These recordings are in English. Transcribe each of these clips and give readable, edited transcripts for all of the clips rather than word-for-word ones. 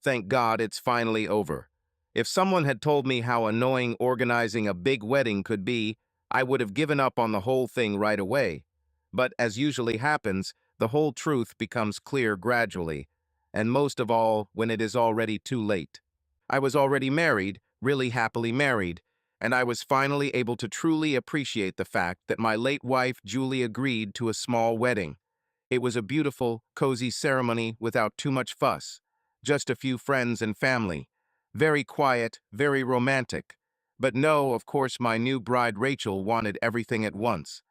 Thank God it's finally over. If someone had told me how annoying organizing a big wedding could be, I would have given up on the whole thing right away. But as usually happens, the whole truth becomes clear gradually, and most of all when it is already too late. I was already married, really happily married, and I was finally able to truly appreciate the fact that my late wife Julie agreed to a small wedding. It was a beautiful, cozy ceremony without too much fuss, just a few friends and family. Very quiet, very romantic. But no, of course my new bride Rachel wanted everything at once.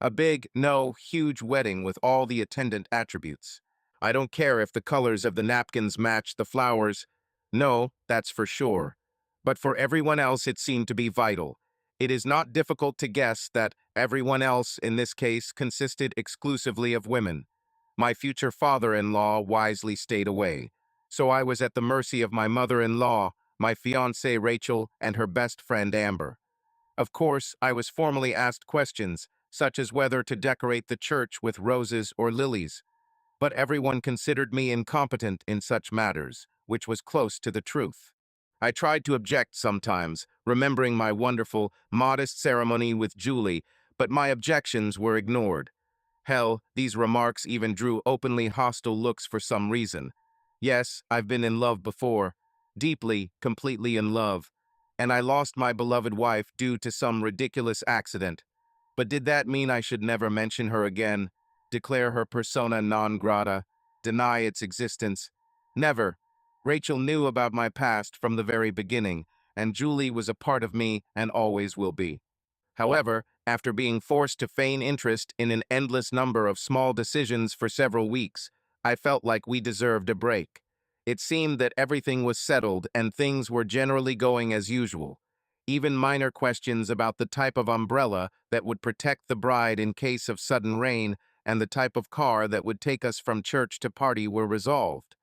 A big, no, huge wedding with all the attendant attributes. I don't care if the colors of the napkins match the flowers. No, that's for sure. But for everyone else it seemed to be vital. It is not difficult to guess that everyone else in this case consisted exclusively of women. My future father-in-law wisely stayed away. So I was at the mercy of my mother-in-law, my fiancée Rachel, and her best friend Amber. Of course, I was formally asked questions, such as whether to decorate the church with roses or lilies. But everyone considered me incompetent in such matters, which was close to the truth. I tried to object sometimes, remembering my wonderful, modest ceremony with Julie, but my objections were ignored. Hell, these remarks even drew openly hostile looks for some reason. Yes, I've been in love before. Deeply, completely in love. And I lost my beloved wife due to some ridiculous accident. But did that mean I should never mention her again? Declare her persona non grata? Deny its existence? Never. Rachel knew about my past from the very beginning, and Julie was a part of me and always will be. However, after being forced to feign interest in an endless number of small decisions for several weeks, I felt like we deserved a break. It seemed that everything was settled and things were generally going as usual. Even minor questions about the type of umbrella that would protect the bride in case of sudden rain and the type of car that would take us from church to party were resolved.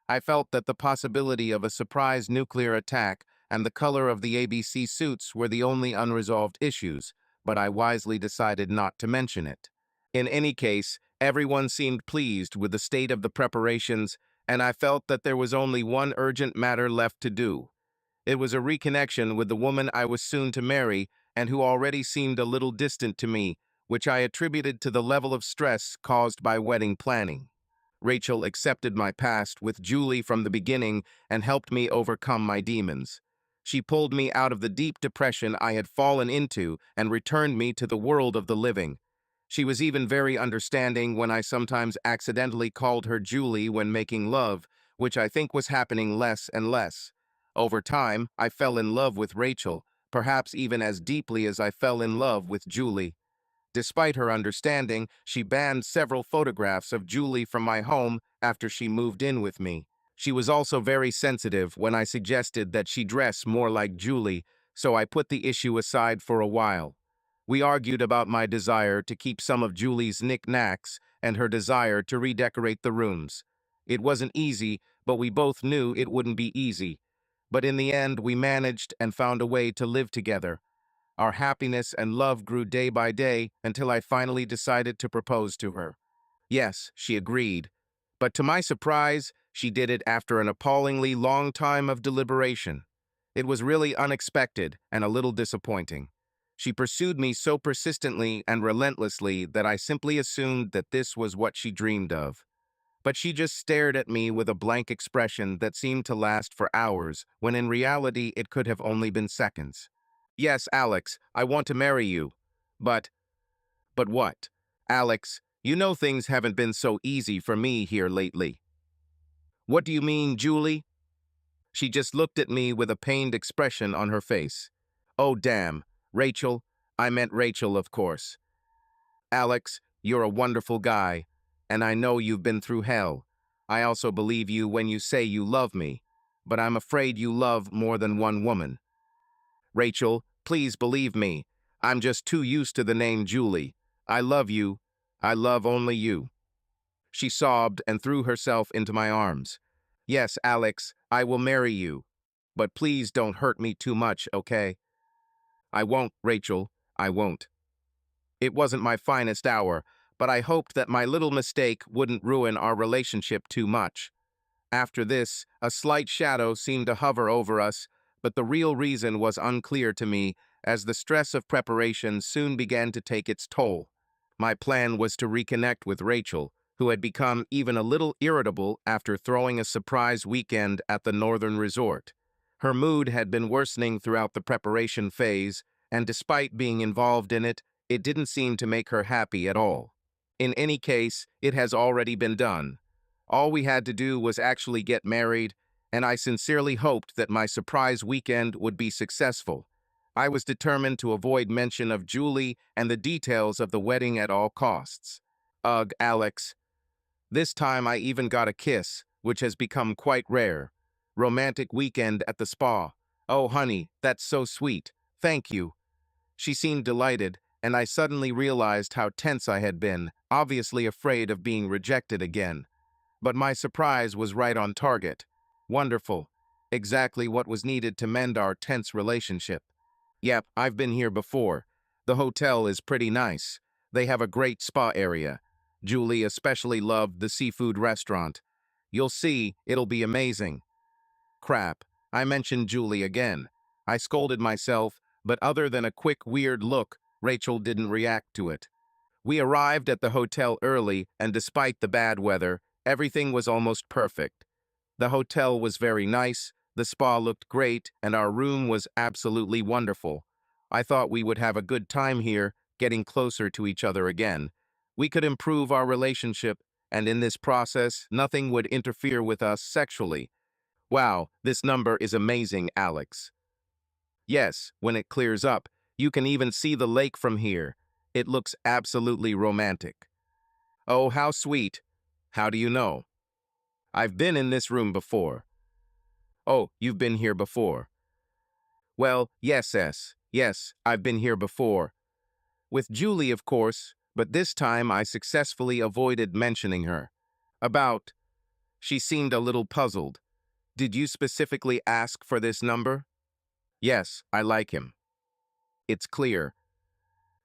I felt that the possibility of a surprise nuclear attack and the color of the ABC suits were the only unresolved issues, but I wisely decided not to mention it. In any case, everyone seemed pleased with the state of the preparations, and I felt that there was only one urgent matter left to do. It was a reconnection with the woman I was soon to marry and who already seemed a little distant to me, which I attributed to the level of stress caused by wedding planning. Rachel accepted my past with Julie from the beginning and helped me overcome my demons. She pulled me out of the deep depression I had fallen into and returned me to the world of the living. She was even very understanding when I sometimes accidentally called her Julie when making love, which I think was happening less and less. Over time, I fell in love with Rachel, perhaps even as deeply as I fell in love with Julie. Despite her understanding, she banned several photographs of Julie from my home after she moved in with me. She was also very sensitive when I suggested that she dress more like Julie, so I put the issue aside for a while. We argued about my desire to keep some of Julie's knickknacks and her desire to redecorate the rooms. It wasn't easy, but we both knew it wouldn't be easy. But in the end, we managed and found a way to live together. Our happiness and love grew day by day until I finally decided to propose to her. Yes, she agreed. But to my surprise, she did it after an appallingly long time of deliberation. It was really unexpected and a little disappointing. She pursued me so persistently and relentlessly that I simply assumed that this was what she dreamed of. But she just stared at me with a blank expression that seemed to last for hours, when in reality it could have only been seconds. Yes, Alex, I want to marry you. But, but what? Alex, you know things haven't been so easy for me here lately. What do you mean, Julie? She just looked at me with a pained expression on her face. Oh, damn. Rachel. I meant Rachel, of course. Alex, you're a wonderful guy, and I know you've been through hell. I also believe you when you say you love me, but I'm afraid you love more than one woman. Rachel, please believe me. I'm just too used to the name Julie. I love you. I love only you. She sobbed and threw herself into my arms. Yes, Alex, I will marry you. But please don't hurt me too much, okay? I won't, Rachel. I won't. It wasn't my finest hour, but I hoped that my little mistake wouldn't ruin our relationship too much. After this, a slight shadow seemed to hover over us, but the real reason was unclear to me as the stress of preparation soon began to take its toll. My plan was to reconnect with Rachel, who had become even a little irritable after throwing a surprise weekend at the northern resort. Her mood had been worsening throughout the preparation phase, and despite being involved in it, it didn't seem to make her happy at all. In any case, it has already been done. All we had to do was actually get married, and I sincerely hoped that my surprise weekend would be successful. I was determined to avoid mention of Julie and the details of the wedding at all costs. Ugh, Alex. This time I even got a kiss, which has become quite rare. Romantic weekend at the spa. Oh, honey, that's so sweet. Thank you. She seemed delighted, and I suddenly realized how tense I had been, obviously afraid of being rejected again. But my surprise was right on target. Wonderful. Exactly what was needed to mend our tense relationship. Yep, I've been here before. The hotel is pretty nice. They have a great spa area. Julie especially loved the seafood restaurant. You'll see, it'll be amazing. Crap, I mentioned Julie again. I scolded myself, but other than a quick weird look, Rachel didn't react to it. We arrived at the hotel early, and despite the bad weather, everything was almost perfect. The hotel was very nice, the spa looked great, and our room was absolutely wonderful. I thought we would have a good time here, getting closer to each other again. We could improve our relationship, and in this process, nothing would interfere with us sexually. Wow, this number is amazing, Alex. Yes, when it clears up, you can even see the lake from here. It looks absolutely romantic. Oh, how sweet. How do you know? I've been in this room before. Oh, you've been here before. Well, yes, I've been here before. With Julie, of course, but this time I successfully avoided mentioning her. About. She seemed a little puzzled. Did you specifically ask for this number? Yes, I like him. It's clear.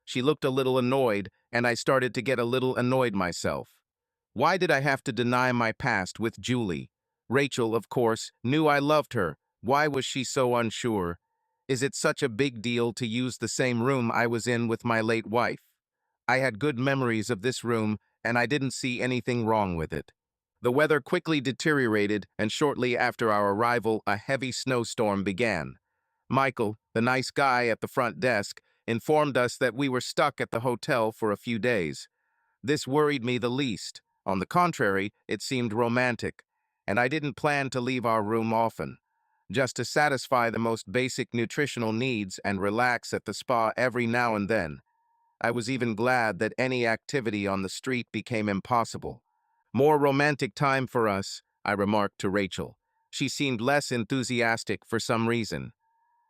She looked a little annoyed, and I started to get a little annoyed myself. Why did I have to deny my past with Julie? Rachel, of course, knew I loved her. Why was she so unsure? Is it such a big deal to use the same room I was in with my late wife? I had good memories of this room, and I didn't see anything wrong with it. The weather quickly deteriorated, and shortly after our arrival, a heavy snowstorm began. Michael, the nice guy at the front desk, informed us that we were stuck at the hotel for a few days. This worried me the least. On the contrary, it seemed romantic, and I didn't plan to leave our room often. Just to satisfy the most basic nutritional needs and relax at the spa every now and then. I was even glad that any activity on the street became impossible. More romantic time for us, I remarked to Rachel. She seemed less enthusiastic for some reason.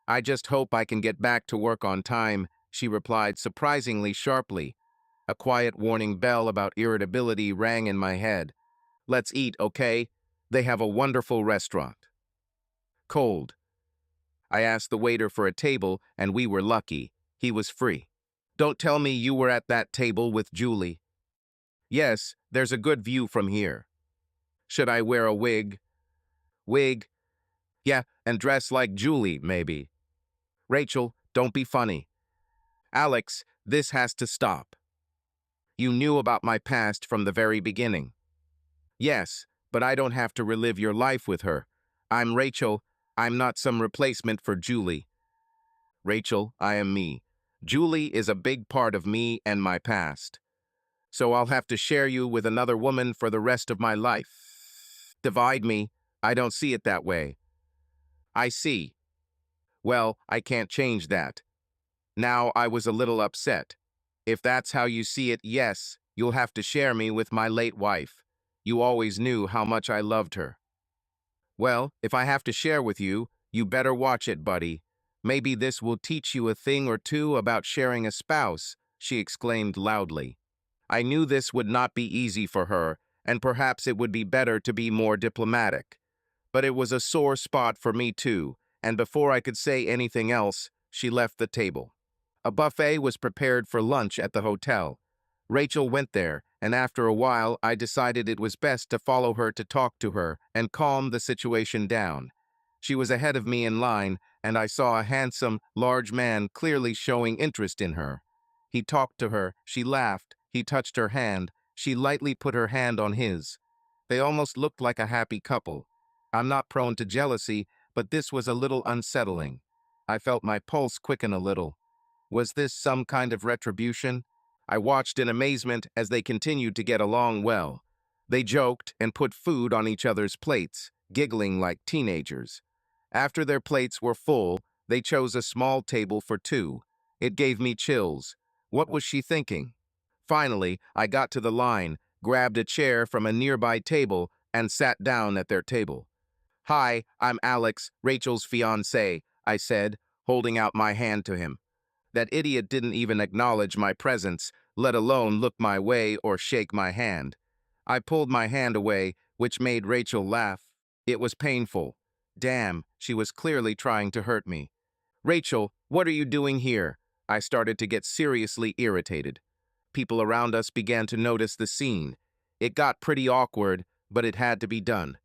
I just hope I can get back to work on time, she replied surprisingly sharply. A quiet warning bell about irritability rang in my head. Let's eat, okay? They have a wonderful restaurant. Cold. I asked the waiter for a table, and we were lucky. He was free. Don't tell me you were at that table with Julie. Yes, there's a good view from here. Should I wear a wig? Wig? Yeah, and dress like Julie, maybe. Rachel, don't be funny. Alex, this has to stop. You knew about my past from the very beginning. Yes, but I don't have to relive your life with her. I'm Rachel. I'm not some replacement for Julie. Rachel, I am me. Julie is a big part of me and my past. So I'll have to share you with another woman for the rest of my life. Divide me. I don't see it that way. I see. Well, I can't change that. Now I was a little upset. If that's how you see it, yes, you'll have to share me with my late wife. You always knew how much I loved her. Well, if I have to share with you, you better watch it, buddy. Maybe this will teach you a thing or two about sharing a spouse, she exclaimed loudly. I knew this would not be easy for her, and perhaps it would be better to be more diplomatic. But it was a sore spot for me too, and before I could say anything else, she left the table. A buffet was prepared for lunch at the hotel. Rachel went there, and after a while I decided it was best to follow her to talk to her and calm the situation down. She was ahead of me in line, and I saw a handsome, large man clearly showing interest in her. He talked to her, she laughed, he touched her hand, she lightly put her hand on his. They almost looked like a happy couple. I'm not prone to jealousy, but this was a little unsettling. I felt my pulse quicken a little. Was this some kind of retribution? I watched in amazement as they continued to get along well. They joked and put food on each other's plates, giggling like teenagers. After their plates were full, they chose a small table for two. It gave me chills. What was she thinking? Finally, I got to the line, grabbed a chair from a nearby table, and sat down at their table. "Hi, I'm Alex, Rachel's fiancé," I said, holding out my hand to him. That idiot didn't even acknowledge my presence, let alone look my way or shake my hand. I pulled my hand away, which made Rachel laugh. It was painful. Damn, she was clearly trying to hurt me. "Rachel, what are you doing here?" I started to get seriously irritated. People around us began to notice the scene. It got pretty awkward, but it had to be done.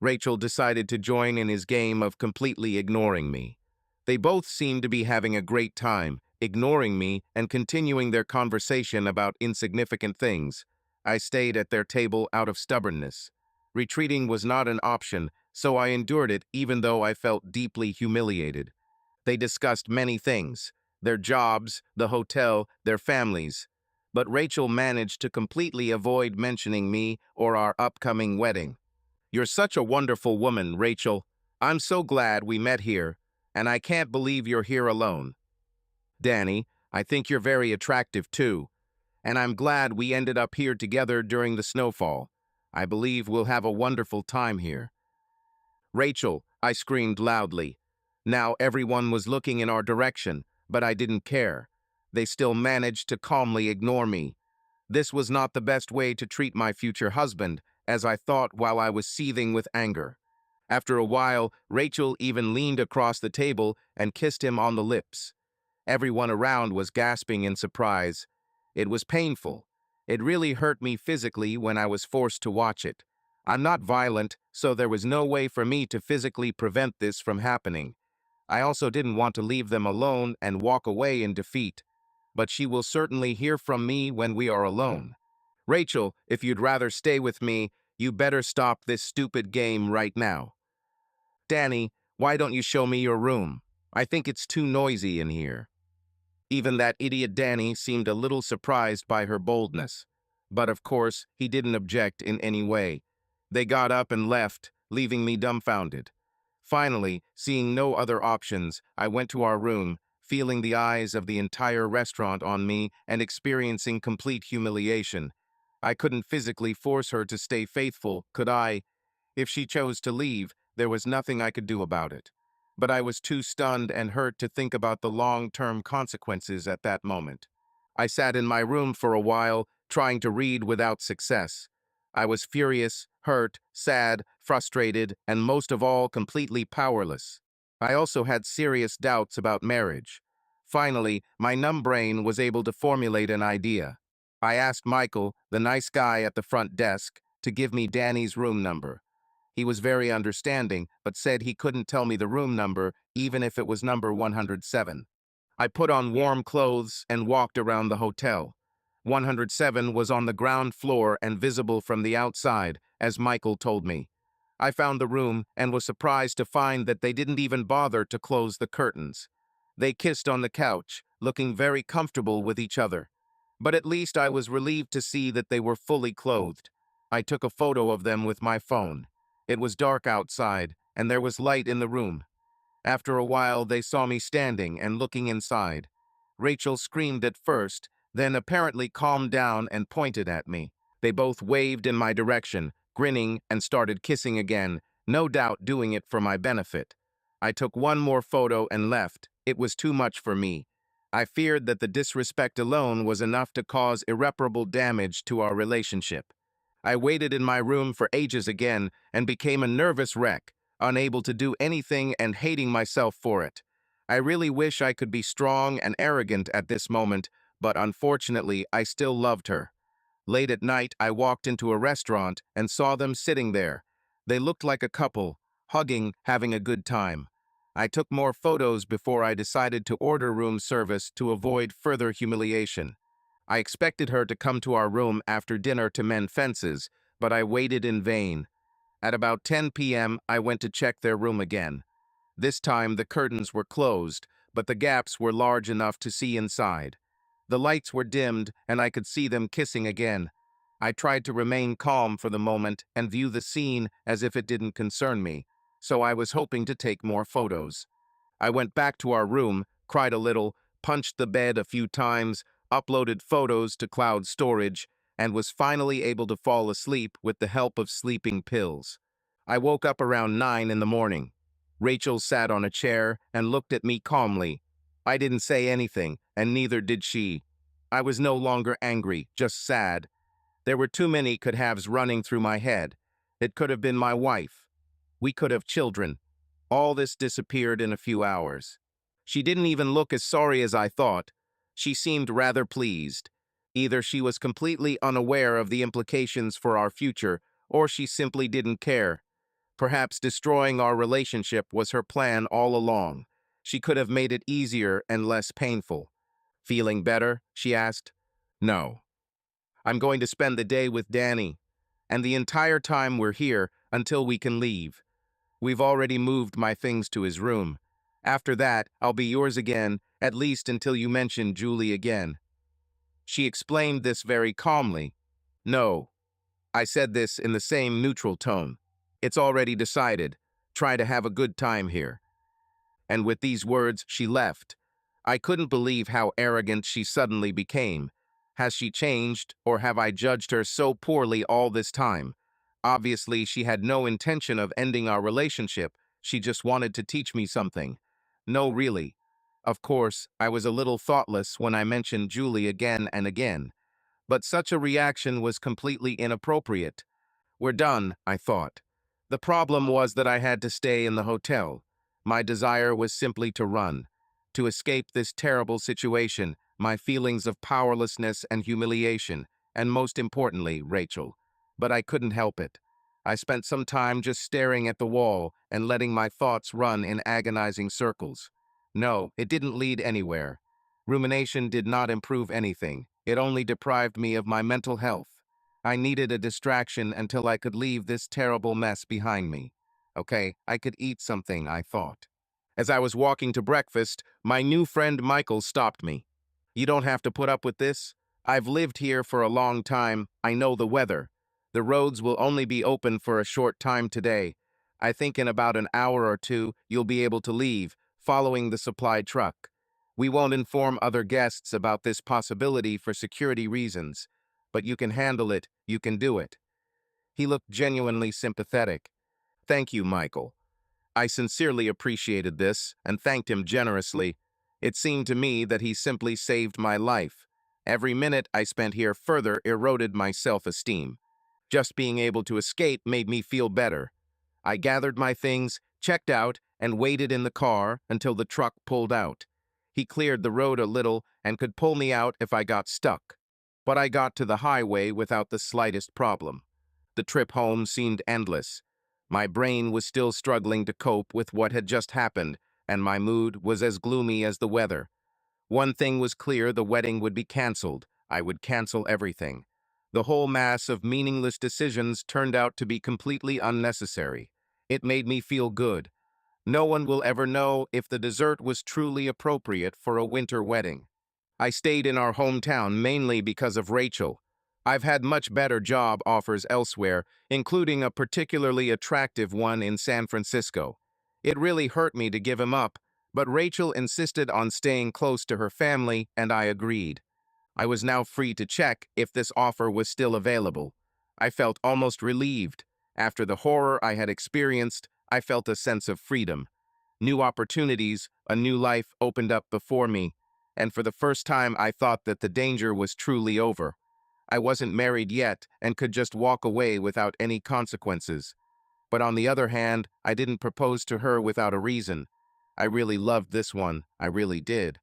Rachel decided to join in his game of completely ignoring me. They both seemed to be having a great time, ignoring me and continuing their conversation about insignificant things. I stayed at their table out of stubbornness. Retreating was not an option, so I endured it even though I felt deeply humiliated. They discussed many things: their jobs, the hotel, their families. But Rachel managed to completely avoid mentioning me or our upcoming wedding. "You're such a wonderful woman, Rachel. I'm so glad we met here, and I can't believe you're here alone. Danny, I think you're very attractive too, and I'm glad we ended up here together during the snowfall. I believe we'll have a wonderful time here." "Rachel," I screamed loudly. Now everyone was looking in our direction, but I didn't care. They still managed to calmly ignore me. This was not the best way to treat my future husband, as I thought while I was seething with anger. After a while, Rachel even leaned across the table and kissed him on the lips. Everyone around was gasping in surprise. It was painful. It really hurt me physically when I was forced to watch it. I'm not violent, so there was no way for me to physically prevent this from happening. I also didn't want to leave them alone and walk away in defeat. But she will certainly hear from me when we are alone. "Rachel, if you'd rather stay with me, you better stop this stupid game right now." "Danny, why don't you show me your room? I think it's too noisy in here." Even that idiot Danny seemed a little surprised by her boldness. But of course, he didn't object in any way. They got up and left, leaving me dumbfounded. Finally, seeing no other options, I went to our room, feeling the eyes of the entire restaurant on me and experiencing complete humiliation. I couldn't physically force her to stay faithful, could I? If she chose to leave, there was nothing I could do about it. But I was too stunned and hurt to think about the long-term consequences at that moment. I sat in my room for a while, trying to read without success. I was furious, hurt, sad, frustrated, and most of all, completely powerless. I also had serious doubts about marriage. Finally, my numb brain was able to formulate an idea. I asked Michael, the nice guy at the front desk, to give me Danny's room number. He was very understanding, but said he couldn't tell me the room number, even if it was number 107. I put on warm clothes and walked around the hotel. 107 was on the ground floor and visible from the outside, as Michael told me. I found the room and was surprised to find that they didn't even bother to close the curtains. They kissed on the couch, looking very comfortable with each other. But at least I was relieved to see that they were fully clothed. I took a photo of them with my phone. It was dark outside, and there was light in the room. After a while, they saw me standing and looking inside. Rachel screamed at first, then apparently calmed down and pointed at me. They both waved in my direction, grinning, and started kissing again, no doubt doing it for my benefit. I took one more photo and left. It was too much for me. I feared that the disrespect alone was enough to cause irreparable damage to our relationship. I waited in my room for ages again and became a nervous wreck, unable to do anything and hating myself for it. I really wish I could be strong and arrogant at this moment, but unfortunately, I still loved her. Late at night, I walked into a restaurant and saw them sitting there. They looked like a couple, hugging, having a good time. I took more photos before I decided to order room service to avoid further humiliation. I expected her to come to our room after dinner to mend fences, but I waited in vain. At about 10 p.m., I went to check their room again. This time the curtains were closed, but the gaps were large enough to see inside. The lights were dimmed, and I could see them kissing again. I tried to remain calm for the moment and view the scene as if it didn't concern me, so I was hoping to take more photos. I went back to our room, cried a little, punched the bed a few times, uploaded photos to cloud storage, and was finally able to fall asleep with the help of sleeping pills. I woke up around 9 in the morning. Rachel sat on a chair and looked at me calmly. I didn't say anything, and neither did she. I was no longer angry, just sad. There were too many could-haves running through my head. It could have been my wife. We could have children. All this disappeared in a few hours. She didn't even look as sorry as I thought. She seemed rather pleased. Either she was completely unaware of the implications for our future, or she simply didn't care. Perhaps destroying our relationship was her plan all along. She could have made it easier and less painful. Feeling better? She asked. No. I'm going to spend the day with Danny. And the entire time we're here until we can leave. We've already moved my things to his room. After that, I'll be yours again, at least until you mention Julie again. She explained this very calmly. No. I said this in the same neutral tone. It's already decided. Try to have a good time here. And with these words, she left. I couldn't believe how arrogant she suddenly became. Has she changed, or have I judged her so poorly all this time? Obviously, she had no intention of ending our relationship. She just wanted to teach me something. No, really. Of course, I was a little thoughtless when I mentioned Julie again and again. But such a reaction was completely inappropriate. We're done, I thought. The problem was that I had to stay in the hotel. My desire was simply to run, to escape this terrible situation, my feelings of powerlessness and humiliation, and most importantly, Rachel. But I couldn't help it. I spent some time just staring at the wall and letting my thoughts run in agonizing circles. No, it didn't lead anywhere. Rumination did not improve anything. It only deprived me of my mental health. I needed a distraction until I could leave this terrible mess behind me. Okay, I could eat something, I thought. As I was walking to breakfast, my new friend Michael stopped me. You don't have to put up with this. I've lived here for a long time. I know the weather. The roads will only be open for a short time today. I think in about an hour or two, you'll be able to leave, following the supply truck. We won't inform other guests about this possibility for security reasons. But you can handle it, you can do it. He looked genuinely sympathetic. Thank you, Michael. I sincerely appreciated this and thanked him generously. It seemed to me that he simply saved my life. Every minute I spent here further eroded my self-esteem. Just being able to escape made me feel better. I gathered my things, checked out, and waited in the car until the truck pulled out. He cleared the road a little and could pull me out if I got stuck. But I got to the highway without the slightest problem. The trip home seemed endless. My brain was still struggling to cope with what had just happened, and my mood was as gloomy as the weather. One thing was clear: the wedding would be canceled. I would cancel everything. The whole mass of meaningless decisions turned out to be completely unnecessary. It made me feel good. No one will ever know if the dessert was truly appropriate for a winter wedding. I stayed in our hometown mainly because of Rachel. I've had much better job offers elsewhere, including a particularly attractive one in San Francisco. It really hurt me to give him up, but Rachel insisted on staying close to her family, and I agreed. I was now free to check if this offer was still available. I felt almost relieved. After the horror I had experienced, I felt a sense of freedom. New opportunities, a new life opened up before me, and for the first time I thought that the danger was truly over. I wasn't married yet and could just walk away without any consequences. But on the other hand, I didn't propose to her without a reason. I really loved this one, I really did.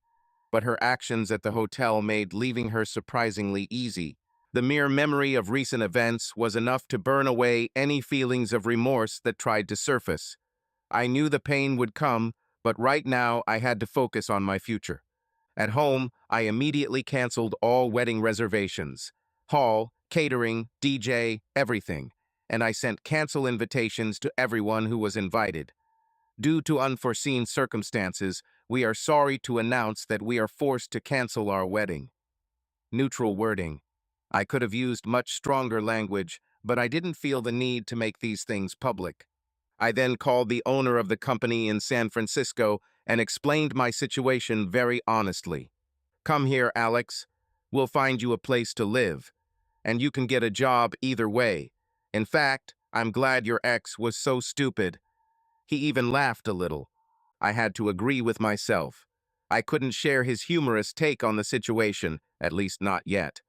But her actions at the hotel made leaving her surprisingly easy. The mere memory of recent events was enough to burn away any feelings of remorse that tried to surface. I knew the pain would come, but right now I had to focus on my future. At home, I immediately canceled all wedding reservations. Hall, catering, DJ, everything. And I sent cancel invitations to everyone who was invited. Due to unforeseen circumstances, we are sorry to announce that we are forced to cancel our wedding. Neutral wording. I could have used much stronger language, but I didn't feel the need to make these things public. I then called the owner of the company in San Francisco and explained my situation very honestly. Come here, Alex. We'll find you a place to live, and you can get a job either way. In fact, I'm glad your ex was so stupid. He even laughed a little. I had to agree with myself. I couldn't share his humorous take on the situation, at least not yet.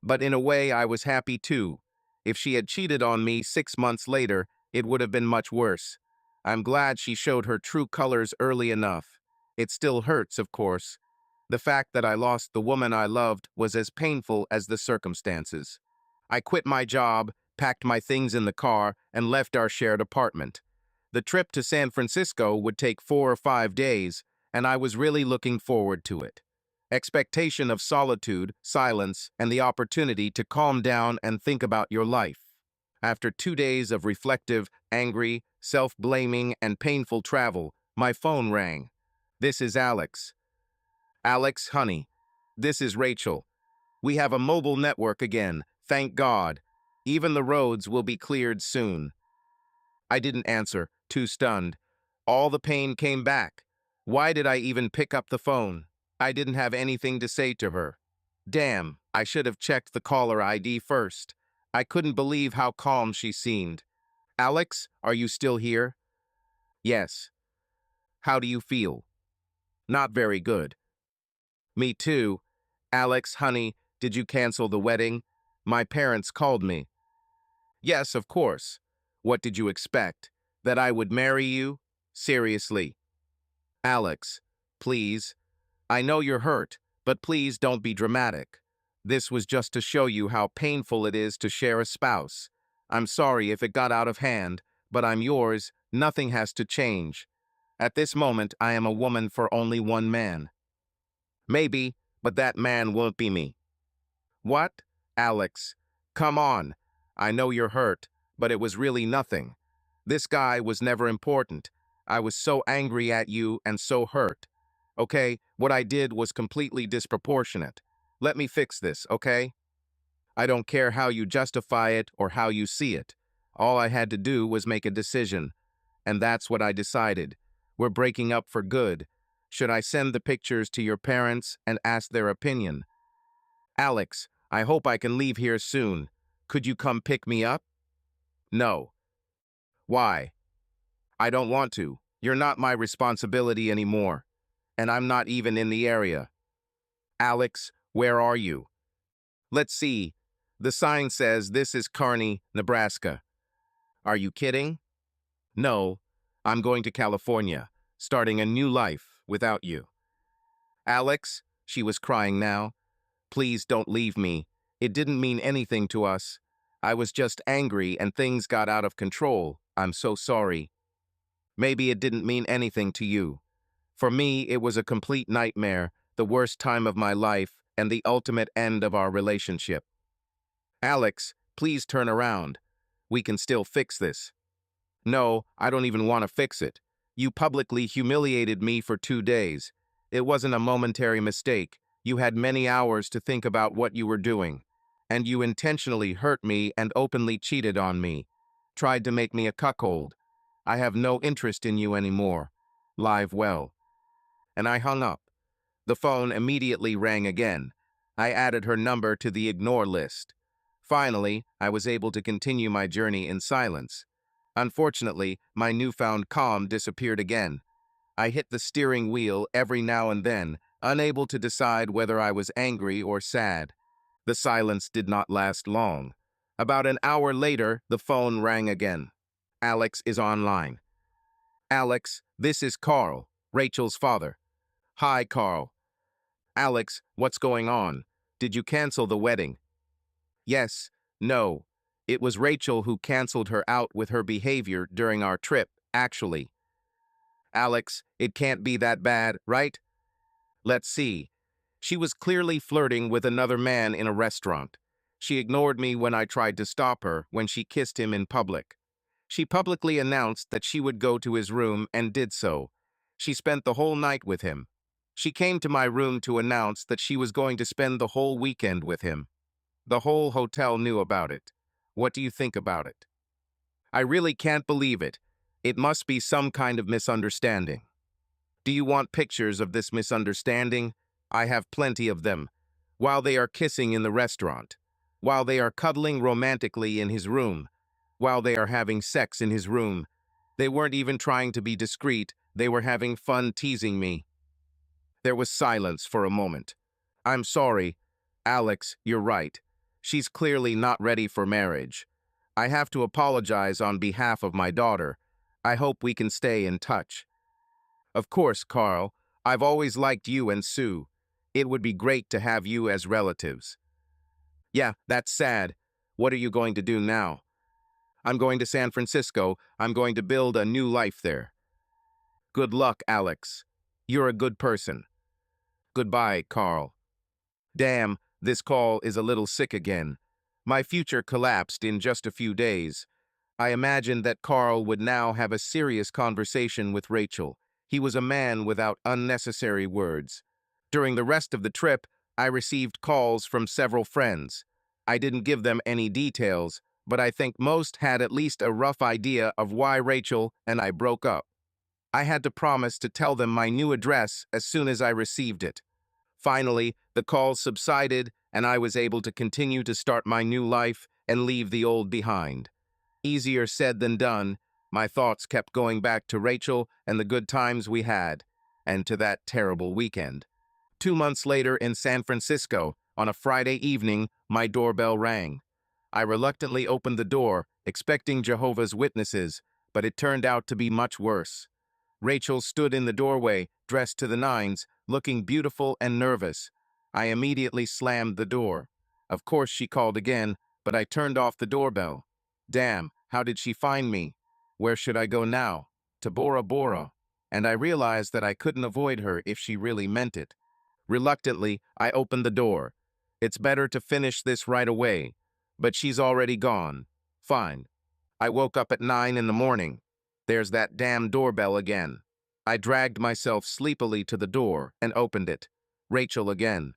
But in a way, I was happy too. If she had cheated on me 6 months later, it would have been much worse. I'm glad she showed her true colors early enough. It still hurts, of course. The fact that I lost the woman I loved was as painful as the circumstances. I quit my job, packed my things in the car, and left our shared apartment. The trip to San Francisco would take 4 or 5 days, and I was really looking forward to it. Expectation of solitude, silence, and the opportunity to calm down and think about your life. After 2 days of reflective, angry, self-blaming, and painful travel, my phone rang. This is Alex. Alex, honey. This is Rachel. We have a mobile network again, thank God. Even the roads will be cleared soon. I didn't answer, too stunned. All the pain came back. Why did I even pick up the phone? I didn't have anything to say to her. Damn, I should have checked the caller ID first. I couldn't believe how calm she seemed. Alex, are you still here? Yes. How do you feel? Not very good. Me too. Alex, honey, did you cancel the wedding? My parents called me. Yes, of course. What did you expect? That I would marry you? Seriously. Alex, please. I know you're hurt, but please don't be dramatic. This was just to show you how painful it is to share a spouse. I'm sorry if it got out of hand, but I'm yours. Nothing has to change. At this moment, I am a woman for only one man. Maybe, but that man won't be me. What? Alex, come on. I know you're hurt, but it was really nothing. This guy was never important. I was so angry at you and so hurt. Okay, what I did was completely disproportionate. Let me fix this, okay? I don't care how you justify it or how you see it. All I had to do was make a decision. And that's what I decided. We're breaking up for good. Should I send the pictures to your parents and ask their opinion? Alex, I hope I can leave here soon. Could you come pick me up? No. Why? I don't want to. You're not my responsibility anymore. And I'm not even in the area. Alex, where are you? Let's see. The sign says this is Kearney, Nebraska. Are you kidding? No. I'm going to California, starting a new life without you. Alex, she was crying now. Please don't leave me. It didn't mean anything to us. I was just angry and things got out of control. I'm so sorry. Maybe it didn't mean anything to you. For me, it was a complete nightmare, the worst time of my life, and the ultimate end of our relationship. Alex, please turn around. We can still fix this. No, I don't even want to fix it. You publicly humiliated me for 2 days. It wasn't a momentary mistake. You had many hours to think about what you were doing. And you intentionally hurt me and openly cheated on me. Tried to make me a cuckold. I have no interest in you anymore. Live well. And I hung up. The phone immediately rang again. I added her number to the ignore list. Finally, I was able to continue my journey in silence. Unfortunately, my newfound calm disappeared again. I hit the steering wheel every now and then, unable to decide whether I was angry or sad. The silence did not last long. About an hour later, the phone rang again. Alex is online. Alex, this is Carl, Rachel's father. Hi, Carl. Alex, what's going on? Did you cancel the wedding? Yes, no. It was Rachel who canceled her out with her behavior during our trip, actually. Alex, it can't be that bad, right? Let's see. She was clearly flirting with another man in a restaurant. She ignored me when I tried to stop her when she kissed him in public. She publicly announced that she would go to his room and did so. She spent the whole night with him. She came to my room to announce that she was going to spend the whole weekend with him. The whole hotel knew about it. What do you think about it? I really can't believe it. It must be some kind of misunderstanding. Do you want pictures of this misunderstanding? I have plenty of them. While they are kissing in the restaurant, while they are cuddling romantically in his room, while they are having sex in his room. They weren't even trying to be discreet, they were having fun teasing me. There was silence for a moment. I'm sorry. Alex, you're right. She's clearly not ready for marriage. I have to apologize on behalf of my daughter. I hope we can stay in touch. Of course, Carl. I've always liked you and Sue. It would be great to have you as relatives. Yeah, that's sad. What are you going to do now? I'm going to San Francisco. I'm going to build a new life there. Good luck, Alex. You're a good person. Goodbye, Carl. Damn, this call is a little sick again. My future collapsed in just a few days. I imagined that Carl would now have a serious conversation with Rachel. He was a man without unnecessary words. During the rest of the trip, I received calls from several friends. I didn't give them any details, but I think most had at least a rough idea of why Rachel and I broke up. I had to promise to tell them my new address as soon as I received it. Finally, the calls subsided, and I was able to continue to start my new life and leave the old behind. Easier said than done. My thoughts kept going back to Rachel and the good times we had, and to that terrible weekend. 2 months later in San Francisco, on a Friday evening, my doorbell rang. I reluctantly opened the door, expecting Jehovah's Witnesses, but it turned out to be much worse. Rachel stood in the doorway, dressed to the nines, looking beautiful and nervous. I immediately slammed the door. Of course she called again, but I turned off the doorbell. Damn, how did she find me? Where should I go now? To Bora Bora. And I realized that I couldn't avoid her if she really meant it. Reluctantly, I opened the door. It's better to finish this right away. But she's already gone. Fine. I woke up at 9 in the morning. There's that damn doorbell again. I dragged myself sleepily to the door and opened it. Rachel again.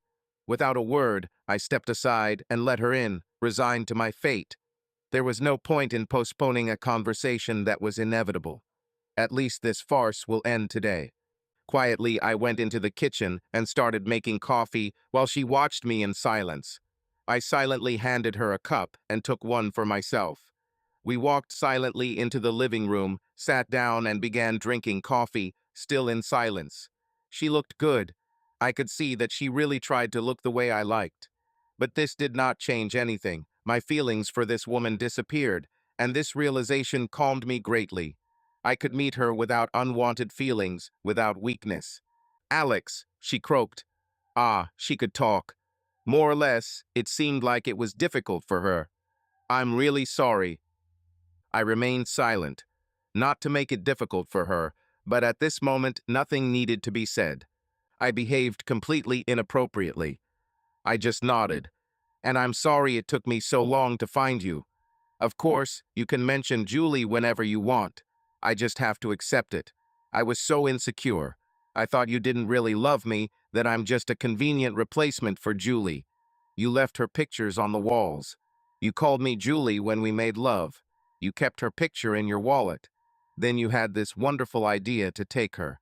Without a word, I stepped aside and let her in, resigned to my fate. There was no point in postponing a conversation that was inevitable. At least this farce will end today. Quietly, I went into the kitchen and started making coffee while she watched me in silence. I silently handed her a cup and took one for myself. We walked silently into the living room, sat down and began drinking coffee, still in silence. She looked good. I could see that she really tried to look the way I liked. But this did not change anything. My feelings for this woman disappeared, and this realization calmed me greatly. I could meet her without unwanted feelings, without weakness. Alex, she croaked. Ah, she could talk. More or less, it seemed like it was difficult for her. I'm really sorry. I remained silent, not to make it difficult for her, but at this moment nothing needed to be said. I behaved completely inappropriately. I just nodded. And I'm sorry it took me so long to find you. Of course, you can mention Julie whenever you want. I just have to accept it. I was so insecure. I thought you didn't really love me, that I'm just a convenient replacement for Julie. You left her pictures on the walls. You called me Julie when we made love. You kept her picture in your wallet. Then you had this wonderful idea to take her,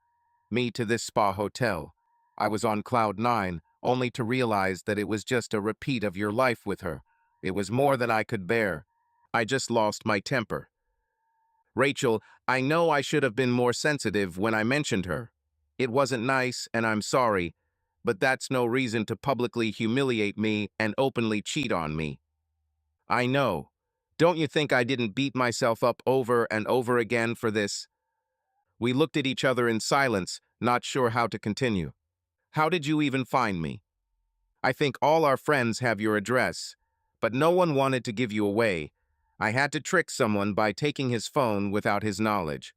me, to this spa hotel. I was on cloud nine, only to realize that it was just a repeat of your life with her. It was more than I could bear. I just lost my temper. Rachel, I know I should have been more sensitive when I mentioned her. It wasn't nice, and I'm sorry, but that's no reason to publicly humiliate me and openly cheat on me. I know. Don't you think I didn't beat myself up over and over again for this? We looked at each other in silence, not sure how to continue. How did you even find me? I think all our friends have your address. but no one wanted to give you away. I had to trick someone by taking his phone without his knowledge.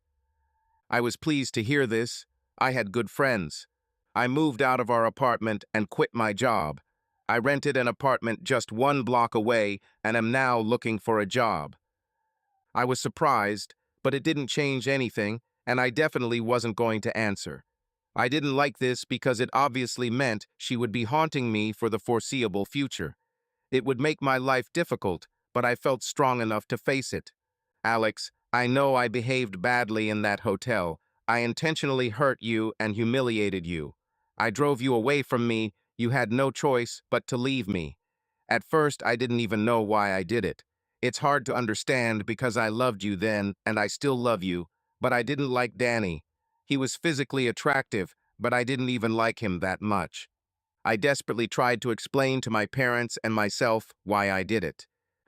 I was pleased to hear this. I had good friends. I moved out of our apartment and quit my job. I rented an apartment just 1 block away and am now looking for a job. I was surprised, but it didn't change anything, and I definitely wasn't going to answer. I didn't like this because it obviously meant she would be haunting me for the foreseeable future. It would make my life difficult, but I felt strong enough to face it. Alex, I know I behaved badly in that hotel. I intentionally hurt you and humiliated you. I drove you away from me. You had no choice but to leave me. At first, I didn't even know why I did it. It's hard to understand because I loved you then, and I still love you, but I didn't like Danny. He was physically attractive, but I didn't even like him that much. I desperately tried to explain to my parents and myself why I did it.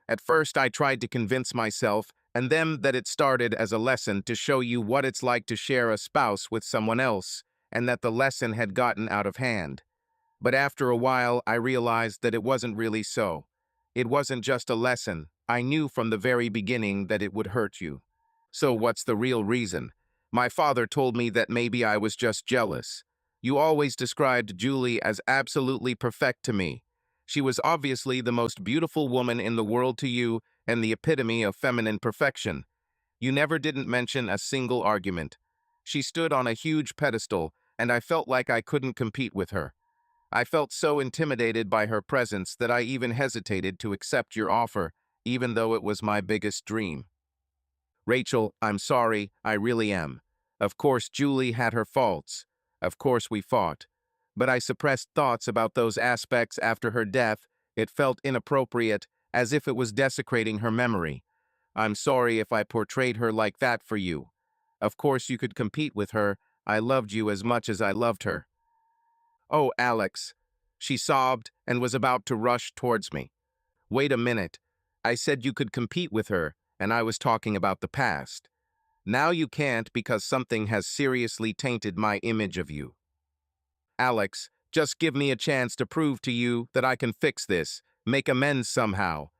At first, I tried to convince myself and them that it started as a lesson to show you what it's like to share a spouse with someone else, and that the lesson had gotten out of hand. But after a while, I realized that it wasn't really so. It wasn't just a lesson. I knew from the very beginning that it would hurt you. So what's the real reason? My father told me that maybe I was just jealous. You always described Julie as absolutely perfect to me. She was obviously the most beautiful woman in the world to you and the epitome of feminine perfection. You never didn't mention a single argument. She stood on a huge pedestal, and I felt like I couldn't compete with her. I felt so intimidated by her presence that I even hesitated to accept your offer, even though it was my biggest dream. Rachel, I'm sorry, I really am. Of course, Julie had her faults. Of course, we fought. But I suppressed thoughts about those aspects after her death. It felt inappropriate, as if it was desecrating her memory. I'm sorry if I portrayed her like that for you. Of course, you could compete with her. I loved you as much as I loved her. Oh, Alex. She sobbed and was about to rush towards me. Wait a minute. I said you could compete with her, and I was talking about the past. Now you can't because something has seriously tainted my image of you. Alex, just give me a chance to prove to you that I can fix this, make amends somehow.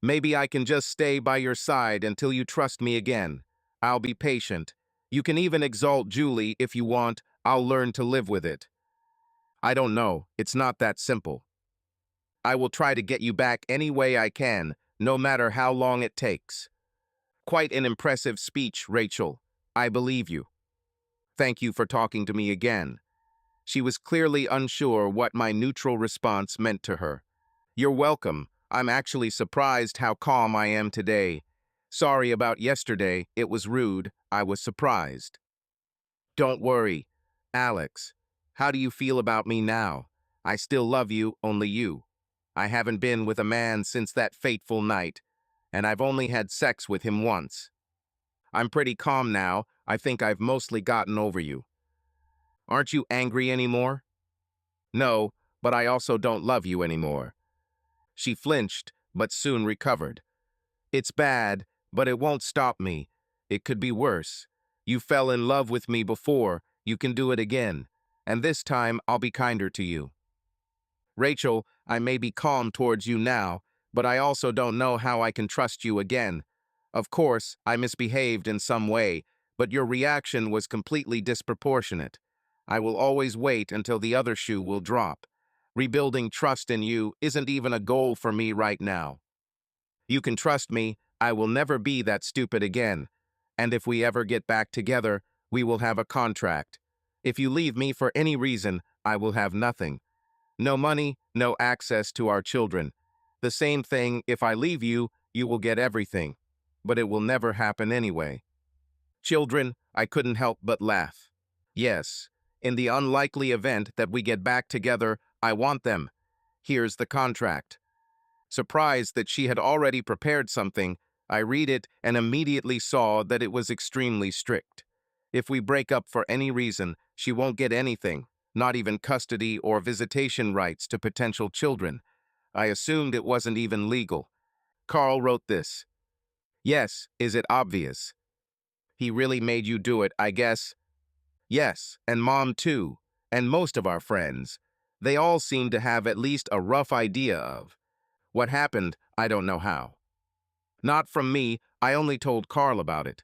Maybe I can just stay by your side until you trust me again. I'll be patient. You can even exalt Julie if you want. I'll learn to live with it. I don't know. It's not that simple. I will try to get you back any way I can, no matter how long it takes. Quite an impressive speech, Rachel. I believe you. Thank you for talking to me again. She was clearly unsure what my neutral response meant to her. You're welcome. I'm actually surprised how calm I am today. Sorry about yesterday. It was rude. I was surprised. Don't worry. Alex, how do you feel about me now? I still love you, only you. I haven't been with a man since that fateful night, and I've only had sex with him once. I'm pretty calm now. I think I've mostly gotten over you. Aren't you angry anymore? No, but I also don't love you anymore. She flinched, but soon recovered. It's bad, but it won't stop me. It could be worse. You fell in love with me before. You can do it again. And this time, I'll be kinder to you. Rachel, I may be calm towards you now, but I also don't know how I can trust you again. Of course, I misbehaved in some way, but your reaction was completely disproportionate. I will always wait until the other shoe will drop. Rebuilding trust in you isn't even a goal for me right now. You can trust me, I will never be that stupid again. And if we ever get back together, we will have a contract. If you leave me for any reason, I will have nothing. No money, no access to our children. The same thing, if I leave you, you will get everything. But it will never happen anyway. Children, I couldn't help but laugh. Yes, in the unlikely event that we get back together, I want them. Here's the contract. Surprised that she had already prepared something, I read it and immediately saw that it was extremely strict. If we break up for any reason, she won't get anything, not even custody or visitation rights to potential children. I assumed it wasn't even legal. Carl wrote this. Yes, is it obvious? He really made you do it, I guess. Yes, and Mom too, and most of our friends. They all seem to have at least a rough idea of. What happened, I don't know how. Not from me, I only told Carl about it.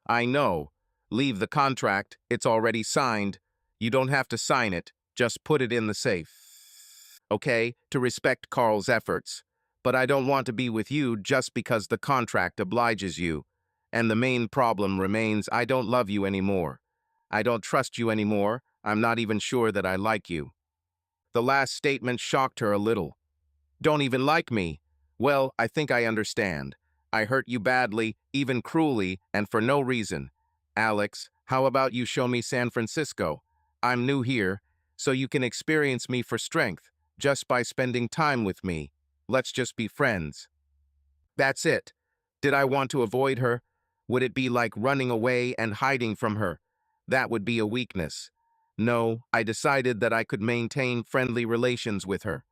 I know. Leave the contract, it's already signed. You don't have to sign it, just put it in the safe. Okay, to respect Carl's efforts. But I don't want to be with you just because the contract obliges you. And the main problem remains I don't love you anymore. I don't trust you anymore. I'm not even sure that I like you. The last statement shocked her a little. Don't even like me. Well, I think I understand. I hurt you badly, even cruelly, and for no reason. Alex, how about you show me San Francisco? I'm new here, so you can experience me for strength, just by spending time with me. Let's just be friends. That's it. Did I want to avoid her? Would it be like running away and hiding from her? That would be a weakness. No, I decided that I could maintain friendly relations with her.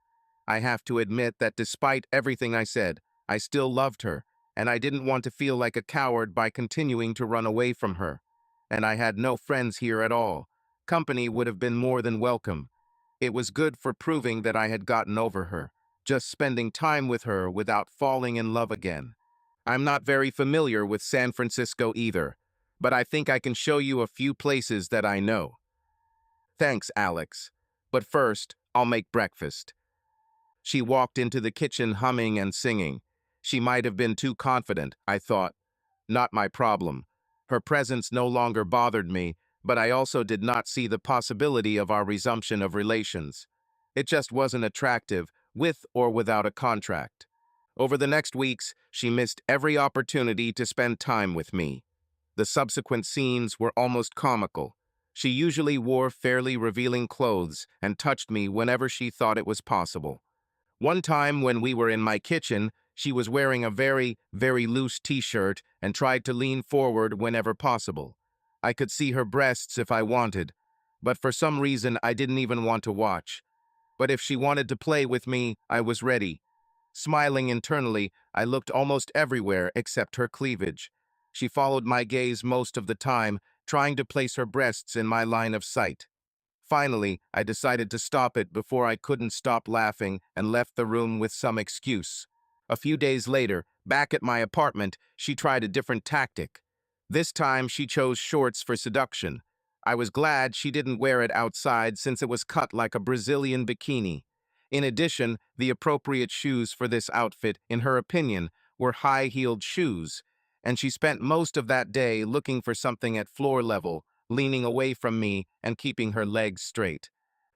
I have to admit that despite everything I said, I still loved her, and I didn't want to feel like a coward by continuing to run away from her. And I had no friends here at all. Company would have been more than welcome. It was good for proving that I had gotten over her, just spending time with her without falling in love again. I'm not very familiar with San Francisco either, but I think I can show you a few places that I know. Thanks, Alex. But first, I'll make breakfast. She walked into the kitchen humming and singing. She might have been too confident, I thought. Not my problem. Her presence no longer bothered me, but I also did not see the possibility of our resumption of relations. It just wasn't attractive, with or without a contract. Over the next weeks, she missed every opportunity to spend time with me. The subsequent scenes were almost comical. She usually wore fairly revealing clothes and touched me whenever she thought it was possible. One time when we were in my kitchen, she was wearing a very loose t-shirt and tried to lean forward whenever possible. I could see her breasts if I wanted, but for some reason I didn't even want to watch. But if she wanted to play with me, I was ready. Smiling internally, I looked almost everywhere except her cleavage. She followed my gaze most of the time, trying to place her breasts in my line of sight. Finally, I decided to stop it before I couldn't stop laughing and left the room with some excuse. A few days later, back at my apartment, she tried a different tactic. This time, she chose shorts for seduction. I was glad she didn't wear it outside since it was cut like a Brazilian bikini. In addition, the appropriate shoes for this outfit, in her opinion, were high-heeled shoes, and she spent most of that day looking for something at floor level, leaning away from me and keeping her legs straight.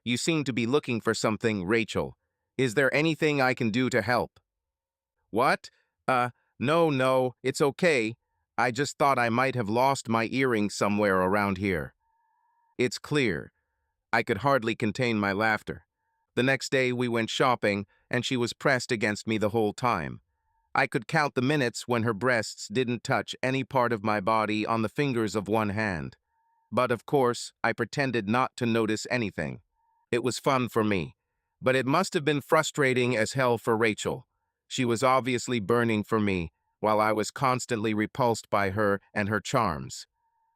You seem to be looking for something, Rachel. Is there anything I can do to help? What? No, it's okay. I just thought I might have lost my earring somewhere around here. It's clear. I could hardly contain my laughter. The next day we went shopping, and she was pressed against me the whole time. I could count the minutes when her breasts didn't touch any part of my body on the fingers of one hand. But of course, I pretended not to notice anything. It was fun for me, but it must have been frustrating as hell for Rachel. She was obviously burning for me, while I was constantly repulsed by her and her charms.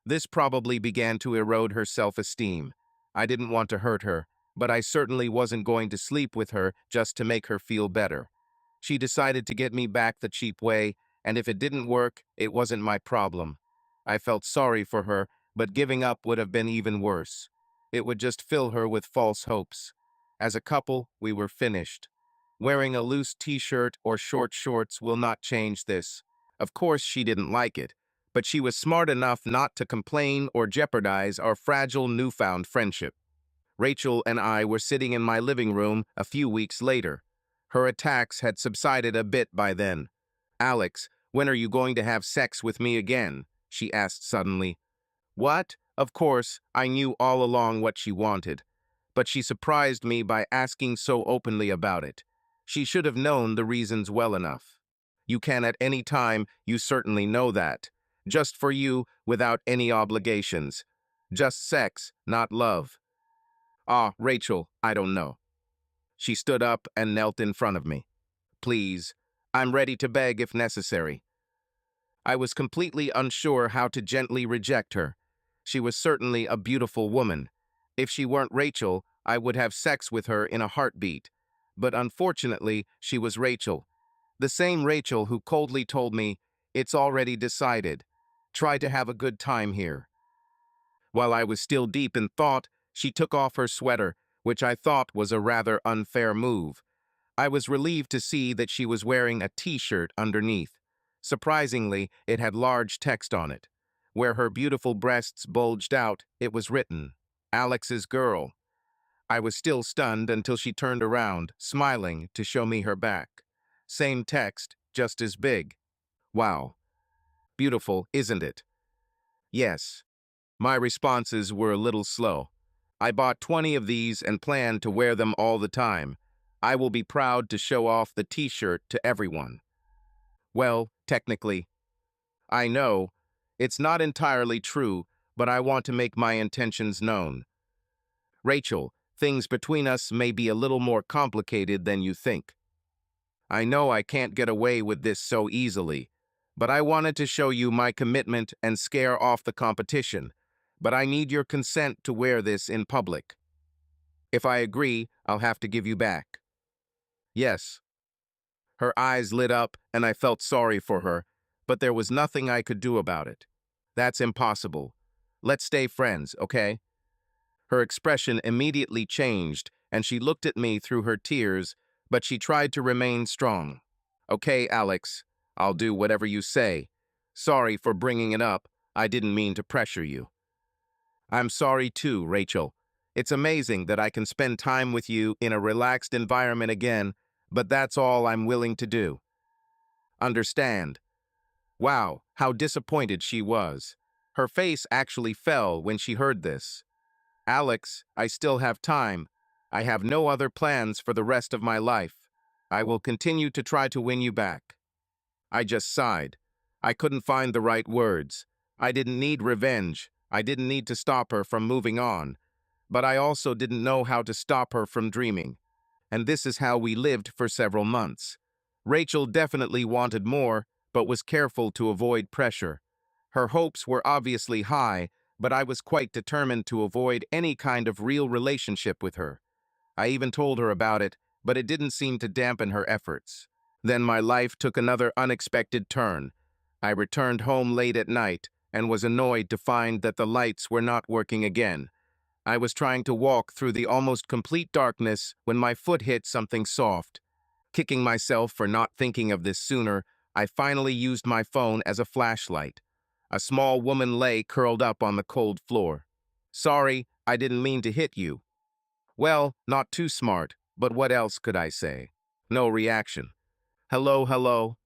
This probably began to erode her self-esteem. I didn't want to hurt her, but I certainly wasn't going to sleep with her just to make her feel better. She decided to get me back the cheap way, and if it didn't work, it wasn't my problem. I felt sorry for her, but giving up would have been even worse. It would just fill her with false hopes. As a couple, we were finished. Wearing a loose t-shirt or short shorts will not change this. Of course, she didn't like it, but she was smart enough not to complain or jeopardize our fragile newfound friendship. Rachel and I were sitting in my living room a few weeks later. Her attacks had subsided a bit by then. Alex, when are you going to have sex with me again? She asked suddenly. What? Of course, I knew all along what she wanted. But she surprised me by asking so openly about it. She should have known the reasons well enough. You can at any time, you certainly know that. Just for you, without any obligations. Just sex, not love. Ah, Rachel, I don't know. She stood up and knelt in front of me. Please, I'm ready to beg if necessary. I was completely unsure how to gently reject her. She was certainly a beautiful woman. If she weren't Rachel, I would have sex with her in a heartbeat. but unfortunately, she was Rachel. The same Rachel who coldly told me, "It's already decided. Try to have a good time here." While I was still deep in thought, she took off her sweater, which I thought was a rather unfair move. I was relieved to see that she was wearing a t-shirt underneath. Surprisingly, it had large text on it. Where her beautiful breasts bulged out, it was written, "Alex's girl." I was still stunned until she turned around, smiling, to show me her back. Same text, just as big. Wow. Beautiful, isn't it? Yes. My responses were a little slow. I bought 20 of these and plan to wear them all the time. I will be proud to show off the t-shirt to everyone. Well, technically, I know it's not entirely true, but I want to make my intentions known. Rachel, things between us may be a little more complicated than you think. I know I can't get away with this so easily, but I wanted to show you my commitment and scare off the competition. But I need your consent to wear this in public. If I agree, I'll have to give you back. Yes. Her eyes lit up, and I felt sorry for her, but there was nothing I could do about it. That's impossible. Let's stay friends, okay? Her expression immediately changed, and she looked at me through her tears, but she tried to remain strong. Okay, Alex, I'll do whatever you say. Sorry for bringing it up. I didn't mean to pressure you. I'm sorry too, Rachel. It's amazing that I can spend time with you in a relaxed environment again, but that's all I'm willing to do. Understand? Wow, how disappointed she was. Her face actually fell when she heard this. Alex, I still have time. I have no other plans for the rest of my life. I will continue to try to win you back. I just sighed. I couldn't find the right words. I didn't need revenge. I didn't need to stop her from moving on. But I also didn't know how to stop her from dreaming. And this is how we lived for several months. Rachel definitely wanted more, but was careful to avoid pressure. Her hopes were obviously high, but I was quite determined to avoid any kind of real relationship with her. I even told her about it, but it didn't seem to dampen her efforts. Then my life took another unexpected turn. I returned home late at night and was annoyed to find that the lights were not working again. I was trying to walk through the almost complete darkness when my foot hit something soft. Kicking myself for not thinking of this sooner, I finally used my phone as a flashlight. A small woman lay curled up on the cold floor. "Sorry, I didn't mean to hit you." Well, not too smart, but what else could I say? No reaction. "Hello, hello."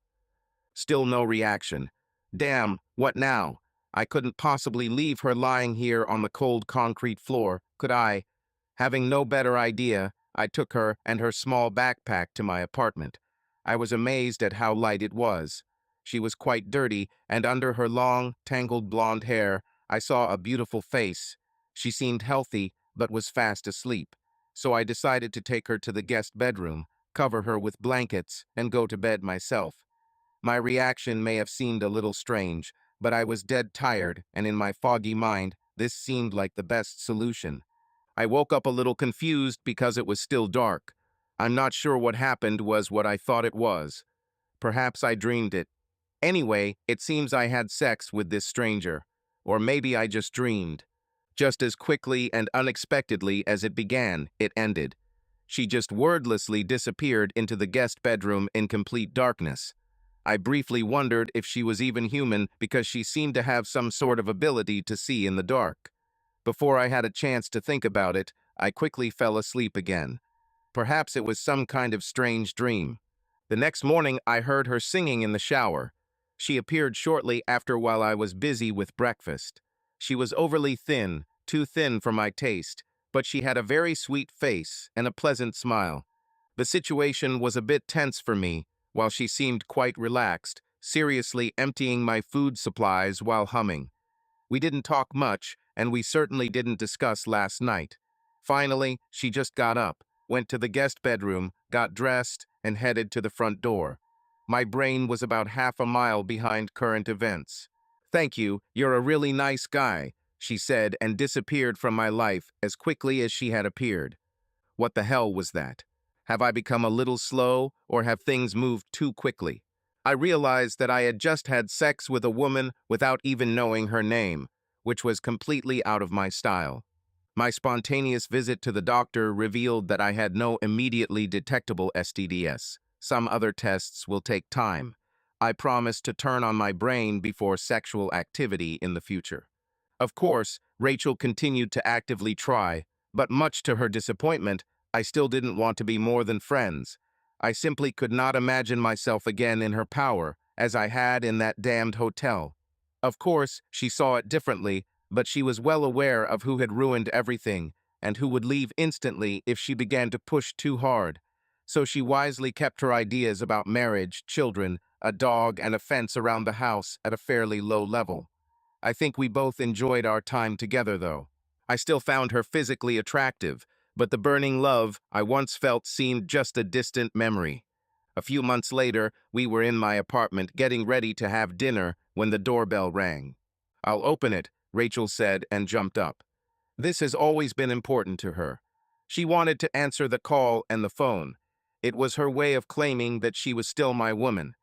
Still no reaction. Damn, what now? I couldn't possibly leave her lying here on the cold concrete floor, could I? Having no better idea, I took her and her small backpack to my apartment. I was amazed at how light it was. She was quite dirty, and under her long, tangled blonde hair, I saw a beautiful face. She seemed healthy, but was fast asleep. So I decided to take her to the guest bedroom, cover her with blankets, and go to bed myself. My reaction may have seemed a little strange, but I was dead tired, and in my foggy mind, this seemed like the best solution. I woke up a little confused because it was still dark. I'm not sure what happened was what I thought it was. Perhaps I dreamed it. Anyway, it seems I had sex with this stranger. Or maybe I just dreamed. Just as quickly and unexpectedly as it began, it ended. She just wordlessly disappeared into the guest bedroom in complete darkness. I briefly wondered if she was even human because she seemed to have some sort of ability to see in the dark. Before I had a chance to think about it, I quickly fell asleep again. Perhaps it was some kind of strange dream. The next morning, I heard her singing in the shower. She appeared shortly after while I was busy with breakfast. She was overly thin, too thin for my taste, but she had a very sweet face and a pleasant smile. The situation was a bit tense for me, while she seemed quite relaxed, seriously emptying my food supplies while humming. We didn't talk much, and we certainly didn't discuss last night. Finally, she just got up, went to the guest bedroom, got dressed, and headed to the front door. My brain was about half a mile behind current events. "Thank you, you're a really nice guy," she said, and disappeared from my life as quickly as she had appeared. What the hell was that? Have I become a little slow, or have things moved too quickly? I realized that I had just had sex with a woman without even knowing her name, which was completely out of my style. My spontaneous visit to the doctor revealed that I had no immediately detectable STDs. Some other tests will take time. I promised to turn on my brain before sexual activity in the future. Of course, Rachel continued to actively try, but much to her disappointment, I still didn't want to be more than friends. I simply could not imagine myself again in her power, as I had in that damned hotel. Of course, she saw it differently, but she was well aware of who had ruined everything, and who would leave instantly if she began to push too hard. So she wisely kept her ideas about marriage, children, a dog, and a fence around the house at a fairly low level. I think we both enjoyed our time together, though. I still found her physically attractive, but the burning love I once felt seemed just a distant memory. A few months later, we were in my apartment getting ready to have dinner when the doorbell rang. "I'll open it," Rachel said and jumped up. This has always been important to her. She wanted to answer the call and the phone. It was her way of claiming that she was still my woman.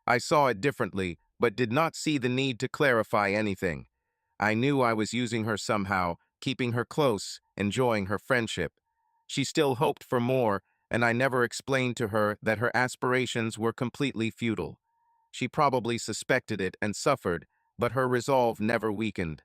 I saw it differently, but did not see the need to clarify anything. I knew I was using her somehow, keeping her close, enjoying her friendship. She still hoped for more, and I never explained to her that her aspirations were completely futile. She probably suspected it and suffered, but her resolve never weakened.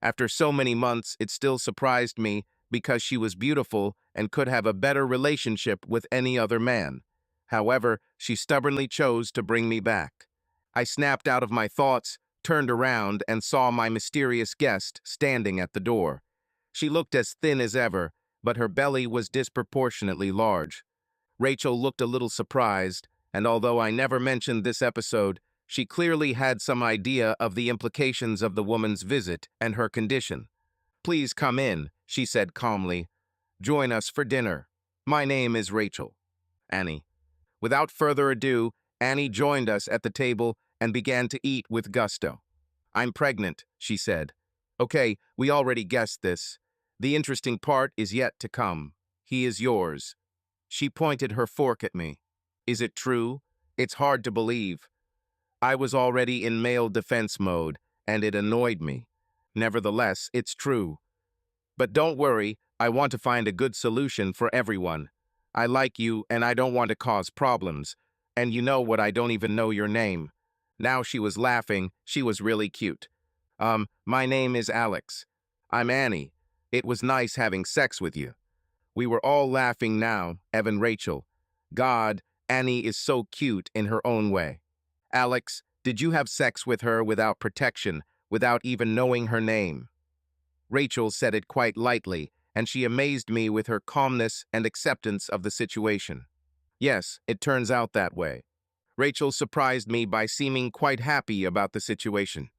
After so many months, it still surprised me because she was beautiful and could have a better relationship with any other man. However, she stubbornly chose to bring me back. I snapped out of my thoughts, turned around, and saw my mysterious guest standing at the door. She looked as thin as ever, but her belly was disproportionately large. Rachel looked a little surprised, and although I never mentioned this episode, she clearly had some idea of the implications of the woman's visit and her condition. "Please come in," she said calmly. "Join us for dinner. My name is Rachel." Annie. Without further ado, Annie joined us at the table and began to eat with gusto. "I'm pregnant," she said. "Okay, we already guessed this. The interesting part is yet to come. He is yours." She pointed her fork at me. "Is it true? It's hard to believe." I was already in male defense mode, and it annoyed me. "Nevertheless, it's true. But don't worry, I want to find a good solution for everyone. I like you, and I don't want to cause problems. And you know what, I don't even know your name." Now she was laughing. She was really cute. My name is Alex. I'm Annie. It was nice having sex with you." We were all laughing now, Evan, Rachel. God, Annie is so cute in her own way. "Alex, did you have sex with her without protection, without even knowing her name?" Rachel said it quite lightly, and she amazed me with her calmness and acceptance of the situation. "Yes, it turns out that way." Rachel surprised me by seeming quite happy about the situation.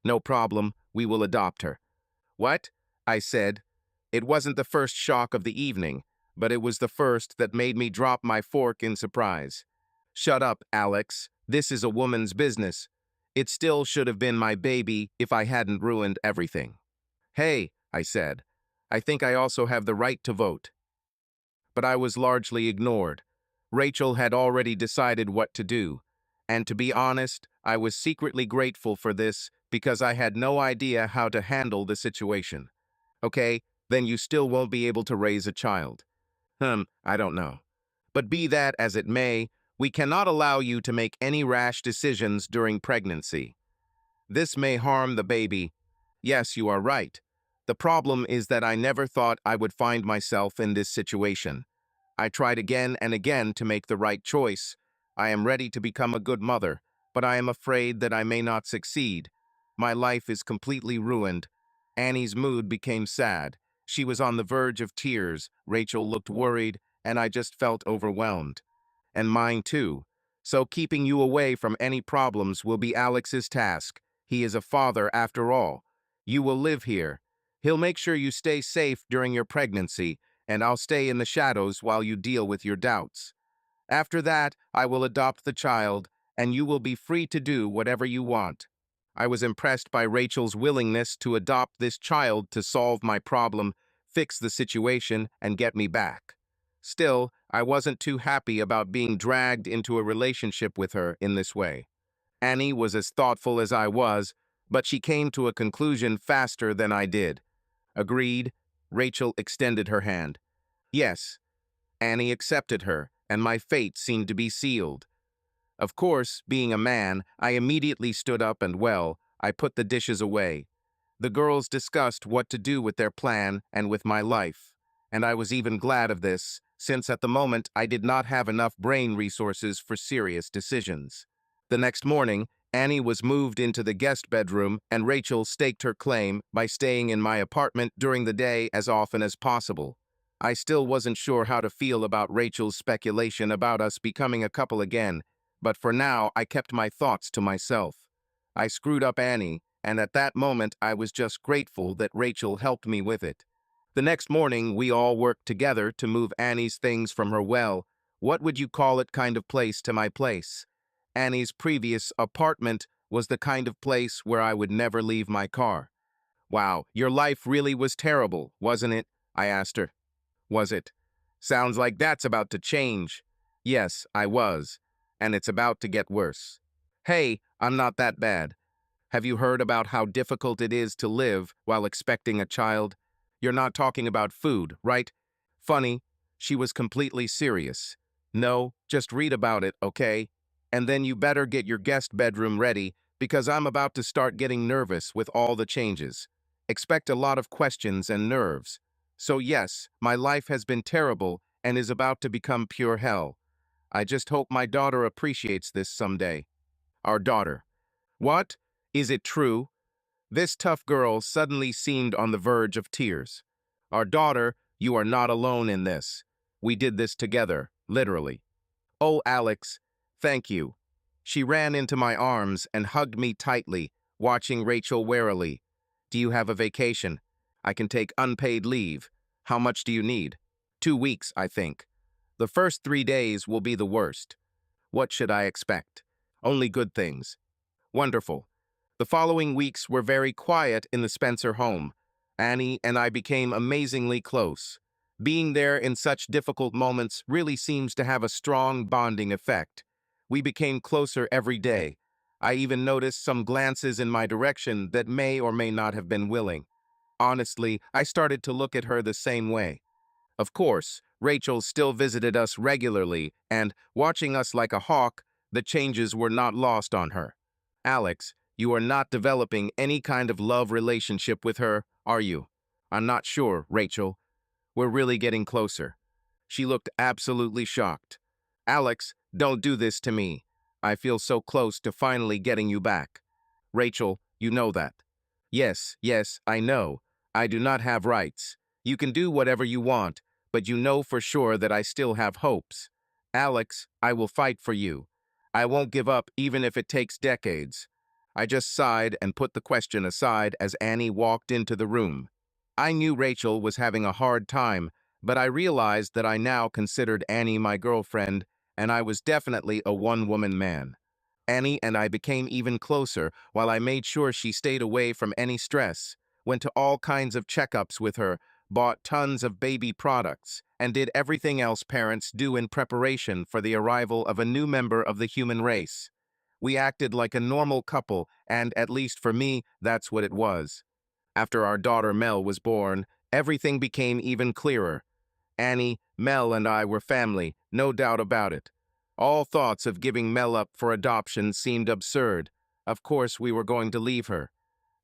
"No problem, we will adopt her." "What?" I said. It wasn't the first shock of the evening, but it was the first that made me drop my fork in surprise. "Shut up, Alex. This is a woman's business. It still should have been my baby if I hadn't ruined everything." "Hey," I said, "I think I also have the right to vote." But I was largely ignored. Rachel had already decided what to do. And to be honest, I was secretly grateful for this because I had no idea how to handle the situation. "Okay, then you still won't be able to raise a child." I don't know. "But be that as it may, we cannot allow you to make any rash decisions during pregnancy. This may harm the baby." "Yes, you are right. The problem is that I never thought I would find myself in this situation. I tried again and again to make the right choice. I am ready to become a good mother, but I am afraid that I may not succeed. My life is completely ruined." Annie's mood became sad. She was on the verge of tears. Rachel looked worried, and I just felt overwhelmed. "And mine too. So keeping you away from any problems will be Alex's task. He is a father after all. You will live here. He'll make sure you stay safe during your pregnancy, and I'll stay in the shadows while you deal with your doubts. After that, I will adopt the child, and you will be free to do whatever you want." I was impressed by Rachel's willingness to adopt this child to solve my problem, fix the situation, and get me back. Still, I wasn't too happy about being dragged into a relationship with her in this way. Annie was as thoughtful as I was, but she came to a conclusion faster than I did. Agreed. Rachel extended her hand. Yes, Annie accepted her, and my fate seemed to be sealed. Of course, being a man, I immediately stood up and, well, I put the dishes away. The girls discussed what to do with their plan and with my life. And I was even glad of this, since at the moment I did not have enough brain resources for serious decisions. The next morning, Annie was moved into the guest bedroom and Rachel staked her claim by staying in my apartment during the day as often as possible. I still wasn't sure how to feel about Rachel's speculation about us becoming a couple again, but for now I kept my thoughts to myself. I screwed up Annie, and at that moment I was just grateful that Rachel helped me with it. The next morning, we all worked together to move Annie's things from her what would you call it kind of place to my place. Annie's previous apartment was the kind of place where I would never leave my car. Wow, your life really was terrible, wasn't it? I asked her. Was it? Sounds like that's about to change. Yes, I was. And it's about to get worse. Hey, I'm not that bad. Have you heard about how difficult it is to live while expecting a child? You're not talking about food, right? Funny, she was completely serious. No, just read about it, okay? And then you better get your guest bedroom ready because I'm about to start getting nervous with all the changes. Expect a lot of questions and nerves. So yes, my life has been terrible and is about to become pure hell. I just hope my daughter appreciates this someday. Our daughter. What? Is it true? This tough girl suddenly seemed on the verge of tears. Our daughter, you are not alone in this. We did this together, literally. Oh, Alex, thank you. She ran into my arms and hugged me tightly, watching Rachel warily. Do you have a vacation? I can take unpaid leave. How much do you need? 2 weeks, I think. The first 3 days will be the worst. What should I expect? Only good things. Wonderful. The following weeks were very quiet in the Spencer home. Annie and I became amazingly close. Being there in such difficult moments really seems to have a strong bonding effect. We became closer every day. I even noticed some glances in my direction that may or may not have been willing. Honestly, I started to look at her the same way. Of course, Rachel still visited us regularly, and, watching us like a hawk, the changes were not lost on her. Alex, you are not developing any kind of love relationship with her, are you? I'm not sure, Rachel. We're really getting closer. She looked absolutely shocked. Alex, don't do this to me. I feel so close to finally getting you back. Rachel, you know that. Yes, yes, I know. I do not have rights. You can do whatever you want, but you know for sure that I still have hopes. Alex, I will fight for you. I won't give up even if it takes decades. I just sighed and put the question aside as Annie walked into the room. I knew Rachel was having a hard time, but I realized that I now considered Annie my girlfriend, and I was definitely a one-woman man. Annie and I became even closer while I made sure she stayed away from any stress, went to all kinds of checkups with her, bought tons of baby products, and did everything else parents do in preparation for the arrival of a new member of the human race. We acted like a normal couple, and at least for me, that's what it was. After our daughter Mel was born, everything became even clearer. Annie, Mel, and I were family, no doubt about it. All thoughts of giving Mel up for adoption seemed absurd. Of course, we were going to leave her.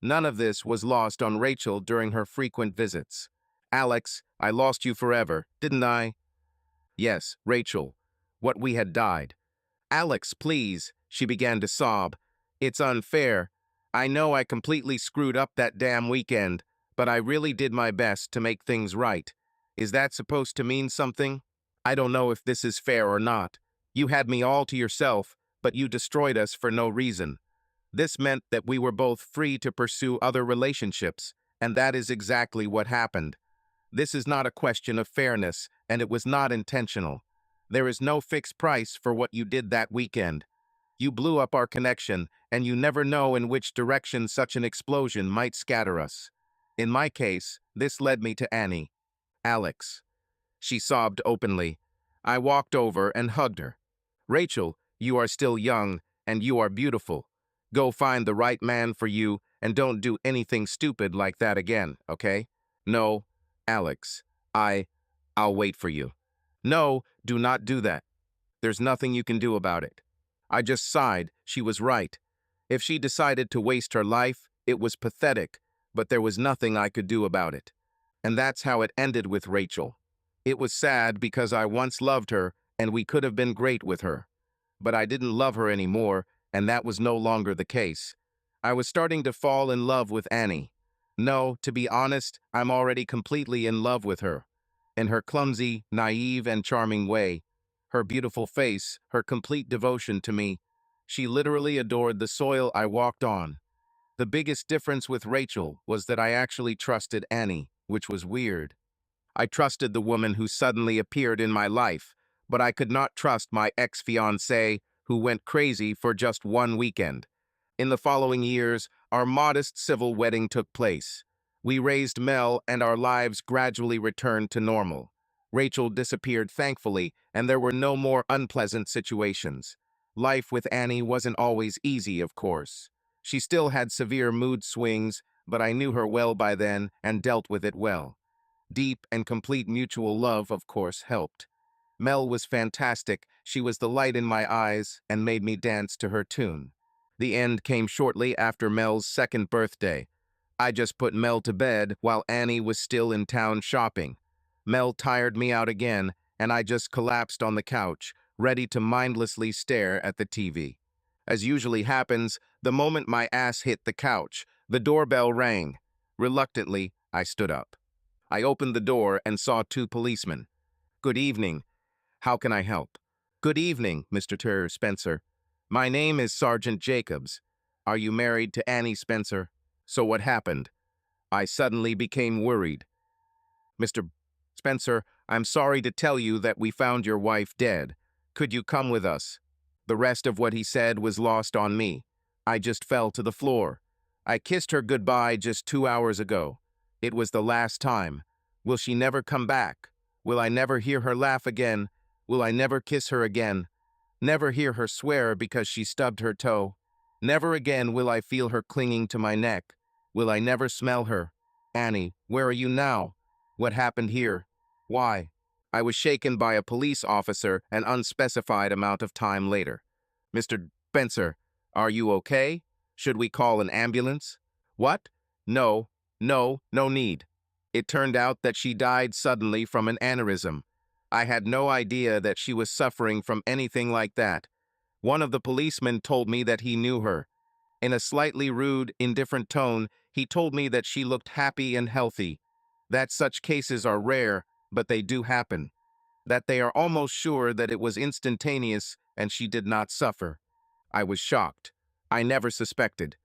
None of this was lost on Rachel during her frequent visits. Alex, I lost you forever, didn't I? Yes, Rachel. What we had died. Alex, please, she began to sob. It's unfair. I know I completely screwed up that damn weekend, but I really did my best to make things right. Is that supposed to mean something? I don't know if this is fair or not. You had me all to yourself, but you destroyed us for no reason. This meant that we were both free to pursue other relationships, and that is exactly what happened. This is not a question of fairness, and it was not intentional. There is no fixed price for what you did that weekend. You blew up our connection, and you never know in which direction such an explosion might scatter us. In my case, this led me to Annie. Alex. She sobbed openly. I walked over and hugged her. Rachel, you are still young, and you are beautiful. Go find the right man for you, and don't do anything stupid like that again, okay? No, Alex, I'll wait for you. No, do not do that. There's nothing you can do about it. I just sighed. She was right. If she decided to waste her life, it was pathetic, but there was nothing I could do about it. And that's how it ended with Rachel. It was sad because I once loved her and we could have been great with her. But I didn't love her anymore, and that was no longer the case. I was starting to fall in love with Annie. No, to be honest, I'm already completely in love with her. In her clumsy, naive, and charming way, her beautiful face, her complete devotion to me. She literally adored the soil I walked on. The biggest difference with Rachel was that I actually trusted Annie, which was weird. I trusted the woman who suddenly appeared in my life, but I could not trust my ex-fiancée who went crazy for just one weekend. In the following years, our modest civil wedding took place. We raised Mel and our lives gradually returned to normal. Rachel disappeared thankfully, and there were no more unpleasant situations. Life with Annie wasn't always easy, of course. She still had severe mood swings, but I knew her well by then and dealt with it well. Deep and complete mutual love, of course, helped. Mel was fantastic. She was the light in my eyes and made me dance to her tune. The end came shortly after Mel's second birthday. I just put Mel to bed while Annie was still in town shopping. Mel tired me out again, and I just collapsed on the couch, ready to mindlessly stare at the TV. As usually happens, the moment my ass hit the couch, the doorbell rang. Reluctantly, I stood up. I opened the door and saw two policemen. "Good evening. How can I help?" "Good evening, Mr. Spencer. My name is Sergeant Jacobs. Are you married to Annie Spencer?" "So what happened?" I suddenly became worried. "Mr. Spencer, I'm sorry to tell you that we found your wife dead. Could you come with us?" The rest of what he said was lost on me. I just fell to the floor. I kissed her goodbye just 2 hours ago. It was the last time. Will she never come back? Will I never hear her laugh again? Will I never kiss her again? Never hear her swear because she stubbed her toe? Never again will I feel her clinging to my neck. Will I never smell her? Annie, where are you now? What happened here? Why? I was shaken by a police officer an unspecified amount of time later. "Mr. Spencer, are you okay? Should we call an ambulance?" "What? No, no need." It turned out that she died suddenly from an aneurysm. I had no idea that she was suffering from anything like that. One of the policemen told me that he knew her. In a slightly rude, indifferent tone, he told me that she looked happy and healthy. That such cases are rare, but they do happen. That they are almost sure that it was instantaneous and she did not suffer. I was shocked. I never suspected.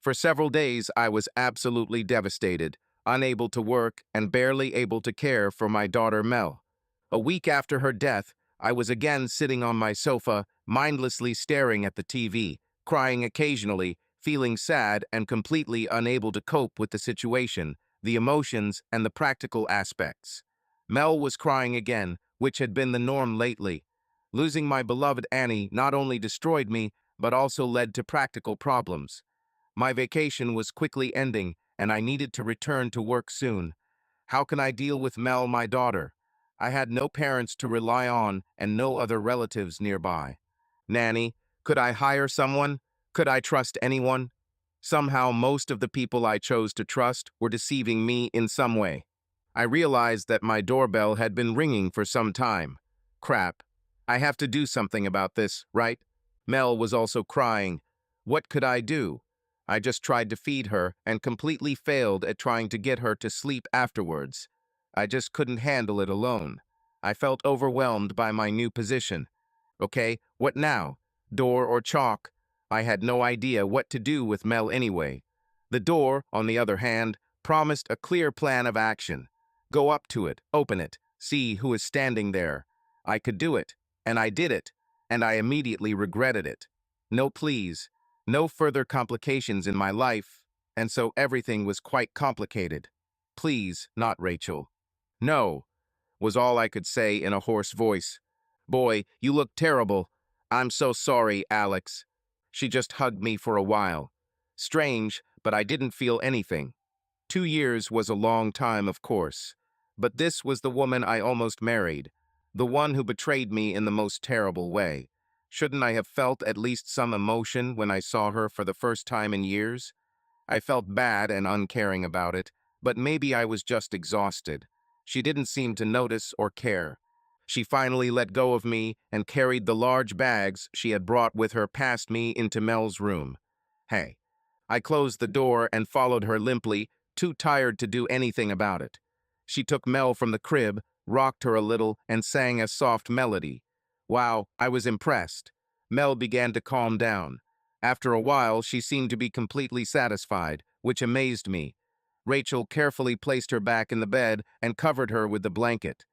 For several days, I was absolutely devastated, unable to work and barely able to care for my daughter Mel. A week after her death, I was again sitting on my sofa, mindlessly staring at the TV, crying occasionally, feeling sad and completely unable to cope with the situation, the emotions, and the practical aspects. Mel was crying again, which had been the norm lately. Losing my beloved Annie not only destroyed me, but also led to practical problems. My vacation was quickly ending, and I needed to return to work soon. How can I deal with Mel, my daughter? I had no parents to rely on and no other relatives nearby. Nanny, could I hire someone? Could I trust anyone? Somehow, most of the people I chose to trust were deceiving me in some way. I realized that my doorbell had been ringing for some time. Crap. I have to do something about this, right? Mel was also crying. What could I do? I just tried to feed her and completely failed at trying to get her to sleep afterwards. I just couldn't handle it alone. I felt overwhelmed by my new position. Okay, what now? Door or chalk? I had no idea what to do with Mel anyway. The door, on the other hand, promised a clear plan of action. Go up to it, open it, see who is standing there. I could do it, and I did it, and I immediately regretted it. No please, no further complications in my life, and so everything was quite complicated. Please, not Rachel. No, was all I could say in a hoarse voice. Boy, you look terrible. I'm so sorry, Alex. She just hugged me for a while. Strange, but I didn't feel anything. 2 years was a long time, of course. But this was the woman I almost married, the one who betrayed me in the most terrible way. Shouldn't I have felt at least some emotion when I saw her for the first time in years? I felt bad and uncaring about it, but maybe I was just exhausted. She didn't seem to notice or care. She finally let go of me and carried the large bags she had brought with her past me into Mel's room. Hey. I closed the door and followed her limply, too tired to do anything about it. She took Mel from the crib, rocked her a little, and sang a soft melody. Wow, I was impressed. Mel began to calm down. After a while, she seemed to be completely satisfied, which amazed me. Rachel carefully placed her back in the bed and covered her with the blanket.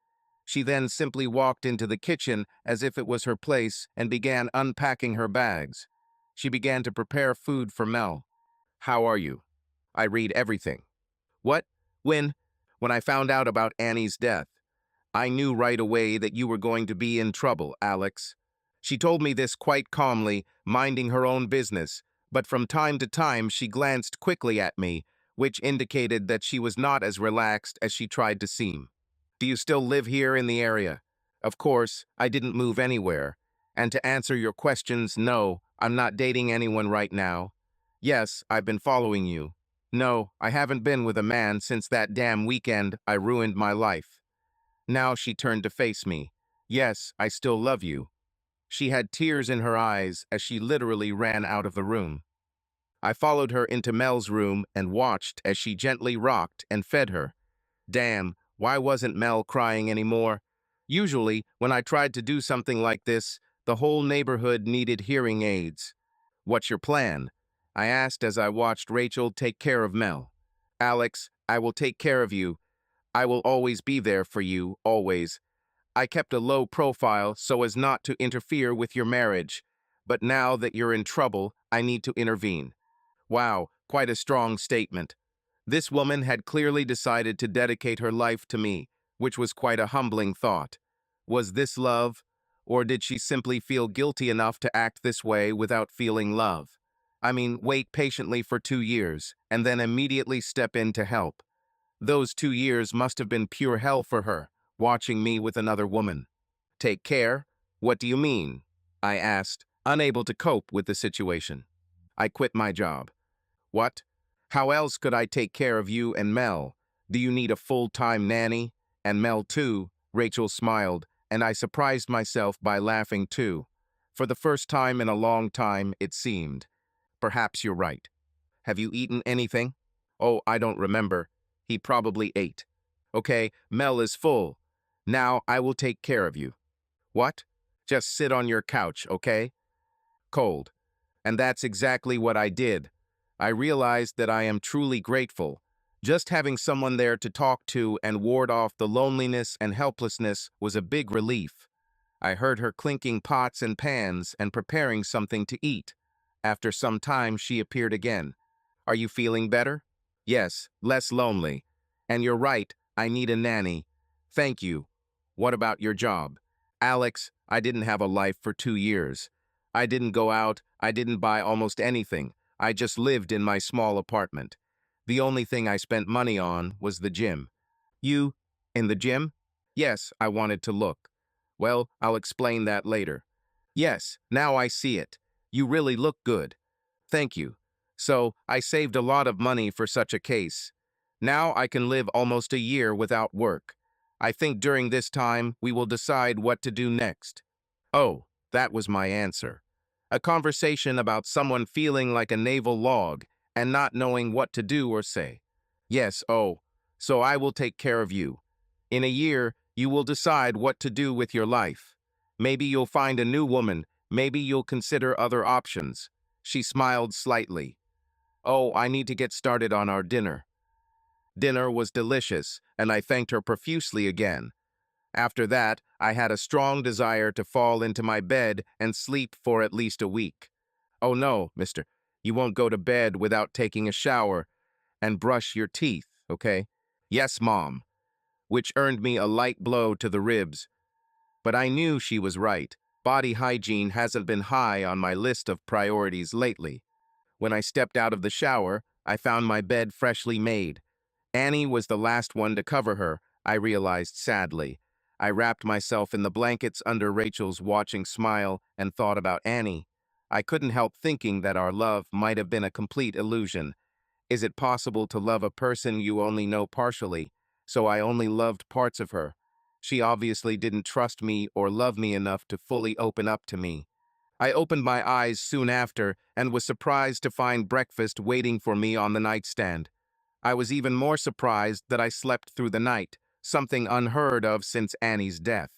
She then simply walked into the kitchen as if it was her place and began unpacking her bags. She began to prepare food for Mel. How are you? I read everything. What? When? When I found out about Annie's death. I knew right away that you were going to be in trouble, Alex. She told me this quite calmly, minding her own business, but from time to time she glanced quickly at me, which indicated that she was not as relaxed as she tried to seem. Do you still live here in the area? Of course, I didn't move anywhere. And to answer your questions, no, I'm not dating anyone right now. Yes, I've been following you. No, I haven't been with a man since that damn weekend I ruined my life. Now she turned to face me. Yes, I still love you. She had tears in her eyes as she literally ran out of the room. I followed her into Mel's room and watched as she gently rocked and fed her. Damn, why wasn't Mel crying anymore? Usually, when I tried to do something like this, the whole neighborhood needed hearing aids. What's your plan? I asked as I watched Rachel take care of Mel. Alex, I will take care of you. I will always be there for you, always. I kept a low profile so as not to interfere with your marriage. But now that you're in trouble, I need to intervene. Wow, quite a strong statement. This woman had clearly decided to dedicate her life to me, which was quite a humbling thought. Was this love, or did she simply feel guilty enough to act this way without feeling love? I mean, wait patiently for 2 years, and then immediately step in to help. Those 2 years must have been pure hell for her, watching me with another woman. Take care? What do you mean? I asked, unable to cope with the situation. I quit my job. What? How else could I take care of you and Mel? Do you need a full-time nanny? And Mel too, Rachel smiled, and I surprised myself by laughing too. For the first time in a long time, it seemed. Perhaps you're right. Have you eaten anything? Oh, I don't remember. He probably ate. Okay, Mel is full. Now I will take care of you. What? Just sit on your couch, okay? Cold. And that's exactly what I did. I realized that I am truly grateful. Just having someone there to talk to and ward off the loneliness and helplessness was a big relief. I heard her clinking pots and pans and preparing something to eat. After some time, she appeared again. Are you feeling better? Yes, less lonely. And you're right, I need a nanny. Thank you. What about your job? Alex, I didn't have a life for 2 years. I didn't go out, I didn't buy almost anything. I just lived in my small apartment. The only thing I spent money on was the gym. You, in the gym? Yes, I wanted to look. Well, I'll explain that later. Yes, now I see it. You really look good. Thank you. So, I saved a lot of money for such a case. Now I can live almost a year without work. I think during this time, we will decide what to do next. Oh, that was my answer. A conversation about someone feeling like a naval log and not knowing what to do or say. Yes, oh, so I will take care of you. In a year, you will decide what to do with your life. Maybe you'll find a new woman. Maybe you'll consider other options. She smiled slightly. Oh, I need to get started on our dinner. Dinner was delicious, and I thanked her profusely again. After that, I had a strong desire to fall into my bed and sleep for at least a week. Oh no, mister, you won't go to bed without taking a shower and brush your teeth, okay? Yes, Mom, which earned me a light blow to the ribs. But I knew she was right. Body hygiene hasn't been high on my list of priorities lately. When I stepped out of the shower, I found my bed freshly made. Annie was the last one to cover her, I realized sadly. I wrapped myself in the blankets under Rachel's watching smile and thought about Annie. I couldn't help thinking that our love might have been a complete illusion. Is it possible to love a person you only know partially? So I only loved parts of her. She obviously didn't trust me or love me enough to fully open up to me. I opened my eyes soon after and was surprised to find breakfast waiting for me on the nightstand. I was even more surprised that I slept through the night, something unheard of since Annie's death.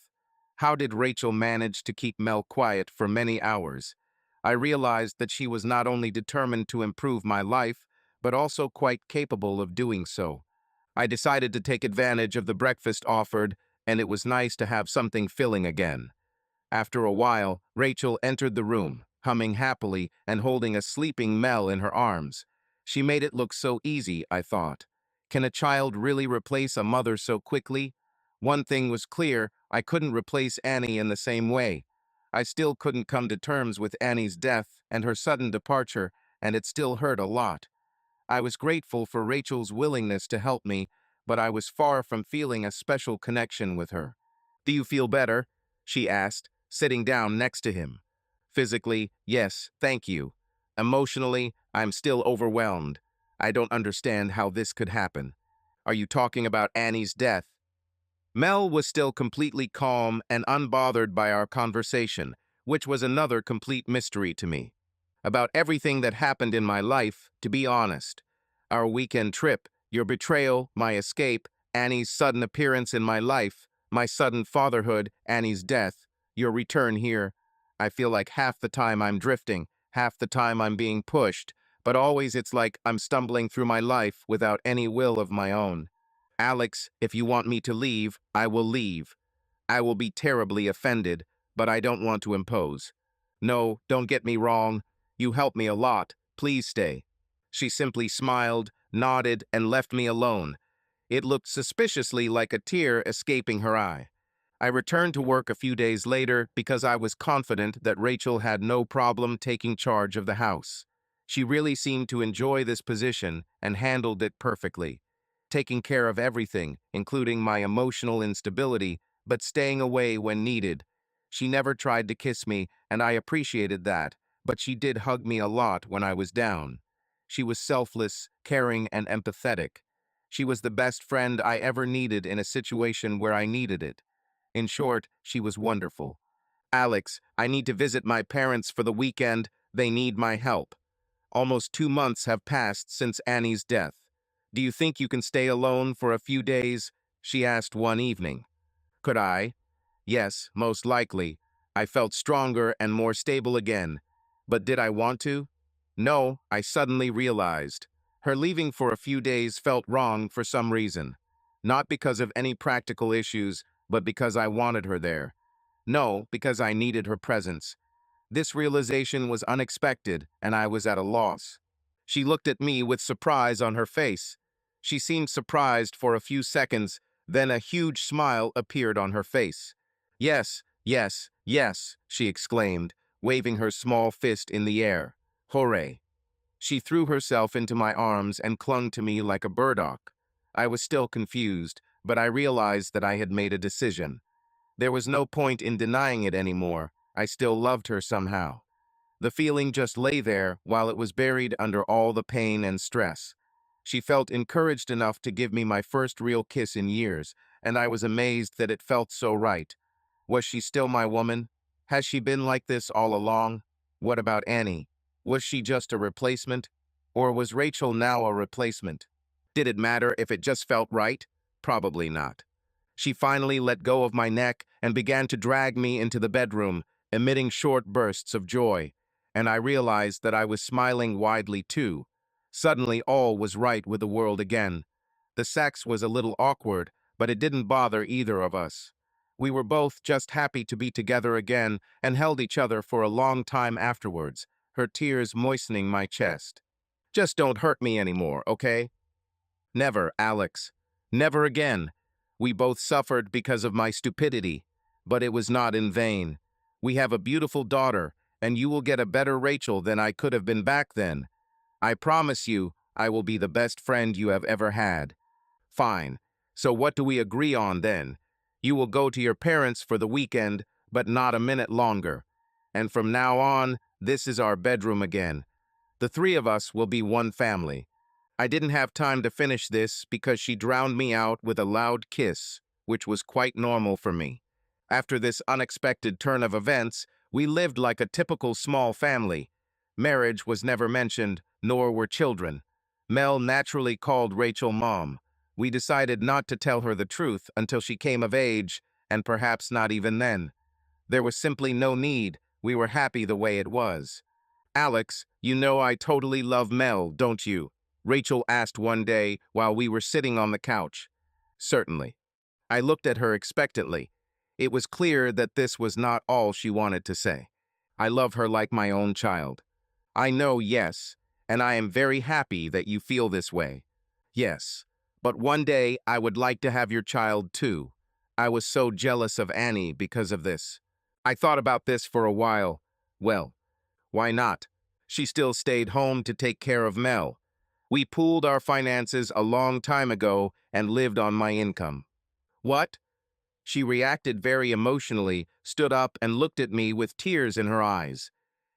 How did Rachel manage to keep Mel quiet for many hours? I realized that she was not only determined to improve my life, but also quite capable of doing so. I decided to take advantage of the breakfast offered, and it was nice to have something filling again. After a while, Rachel entered the room, humming happily and holding a sleeping Mel in her arms. She made it look so easy, I thought. Can a child really replace a mother so quickly? One thing was clear, I couldn't replace Annie in the same way. I still couldn't come to terms with Annie's death and her sudden departure, and it still hurt a lot. I was grateful for Rachel's willingness to help me, but I was far from feeling a special connection with her. "Do you feel better?" she asked, sitting down next to him. "Physically, yes, thank you. Emotionally, I'm still overwhelmed. I don't understand how this could happen." "Are you talking about Annie's death?" Mel was still completely calm and unbothered by our conversation, which was another complete mystery to me. "About everything that happened in my life, to be honest. Our weekend trip, your betrayal, my escape, Annie's sudden appearance in my life, my sudden fatherhood, Annie's death, your return here. I feel like half the time I'm drifting, half the time I'm being pushed, but always it's like I'm stumbling through my life without any will of my own. Alex, if you want me to leave, I will leave. I will be terribly offended, but I don't want to impose. No, don't get me wrong. You helped me a lot. Please stay." She simply smiled, nodded, and left me alone. It looked suspiciously like a tear escaping her eye. I returned to work a few days later because I was confident that Rachel had no problem taking charge of the house. She really seemed to enjoy this position and handled it perfectly, taking care of everything, including my emotional instability, but staying away when needed. She never tried to kiss me, and I appreciated that, but she did hug me a lot when I was down. She was selfless, caring, and empathetic. She was the best friend I ever needed in a situation where I needed it. In short, she was wonderful. "Alex, I need to visit my parents for the weekend. They need my help. Almost 2 months have passed since Annie's death. Do you think you can stay alone for a few days?" she asked one evening. Could I? Yes, most likely. I felt stronger and more stable again. But did I want to? No, I suddenly realized. Her leaving for a few days felt wrong for some reason. Not because of any practical issues, but because I wanted her there. No, because I needed her presence. This realization was unexpected, and I was at a loss. She looked at me with surprise on her face. She seemed surprised for a few seconds, then a huge smile appeared on her face. "Yes, yes, yes," she exclaimed, waving her small fist in the air. "Hooray." She threw herself into my arms and clung to me like a burdock. I was still confused, but I realized that I had made a decision. There was no point in denying it anymore. I still loved her somehow. The feeling just lay there while it was buried under all the pain and stress. She felt encouraged enough to give me my first real kiss in years, and I was amazed that it felt so right. Was she still my woman? Has she been like this all along? What about Annie? Was she just a replacement? Or was Rachel now a replacement? Did it matter if it just felt right? Probably not. She finally let go of my neck and began to drag me into the bedroom, emitting short bursts of joy. And I realized that I was smiling widely too. Suddenly all was right with the world again. The sex was a little awkward, but it didn't bother either of us. We were both just happy to be together again and held each other for a long time afterwards, her tears moistening my chest. "Just don't hurt me anymore, okay?" "Never, Alex. Never again. We both suffered because of my stupidity. But it was not in vain. We have a beautiful daughter, and you will get a better Rachel than I could have been back then. I promise you, I will be the best friend you have ever had. Fine. So what do we agree on then? You will go to your parents for the weekend, but not a minute longer. And from now on, this is our bedroom again. The three of us will be one family. I didn't have time to finish this because she drowned me out with a loud kiss, which was quite normal for me. After this unexpected turn of events, we lived like a typical small family. Marriage was never mentioned, nor were children. Mel naturally called Rachel Mom. We decided not to tell her the truth until she came of age, and perhaps not even then. There was simply no need. We were happy the way it was. Alex, you know I totally love Mel, don't you? Rachel asked one day while we were sitting on the couch. Certainly. I looked at her expectantly. It was clear that this was not all she wanted to say. I love her like my own child. I know, yes, and I am very happy that you feel this way. Yes, but one day I would like to have your child too. I was so jealous of Annie because of this. I thought about this for a while. Well, why not? She still stayed home to take care of Mel. We pooled our finances a long time ago and lived on my income. What? She reacted very emotionally, stood up and looked at me with tears in her eyes.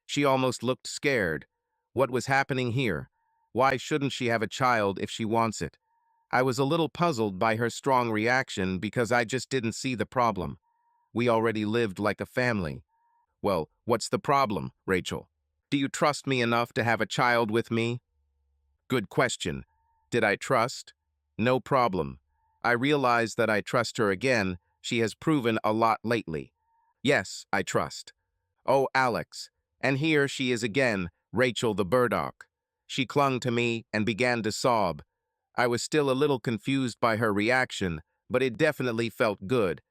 She almost looked scared. What was happening here? Why shouldn't she have a child if she wants it? I was a little puzzled by her strong reaction because I just didn't see the problem. We already lived like a family. Well, what's the problem, Rachel? Do you trust me enough to have a child with me? Good question. Did I trust? No problem. I realize that I trust her again. She has proven a lot lately. Yes, I trust. Oh, Alex. And here she is again, Rachel the burdock. She clung to me and began to sob. I was still a little confused by her reaction, but it definitely felt good.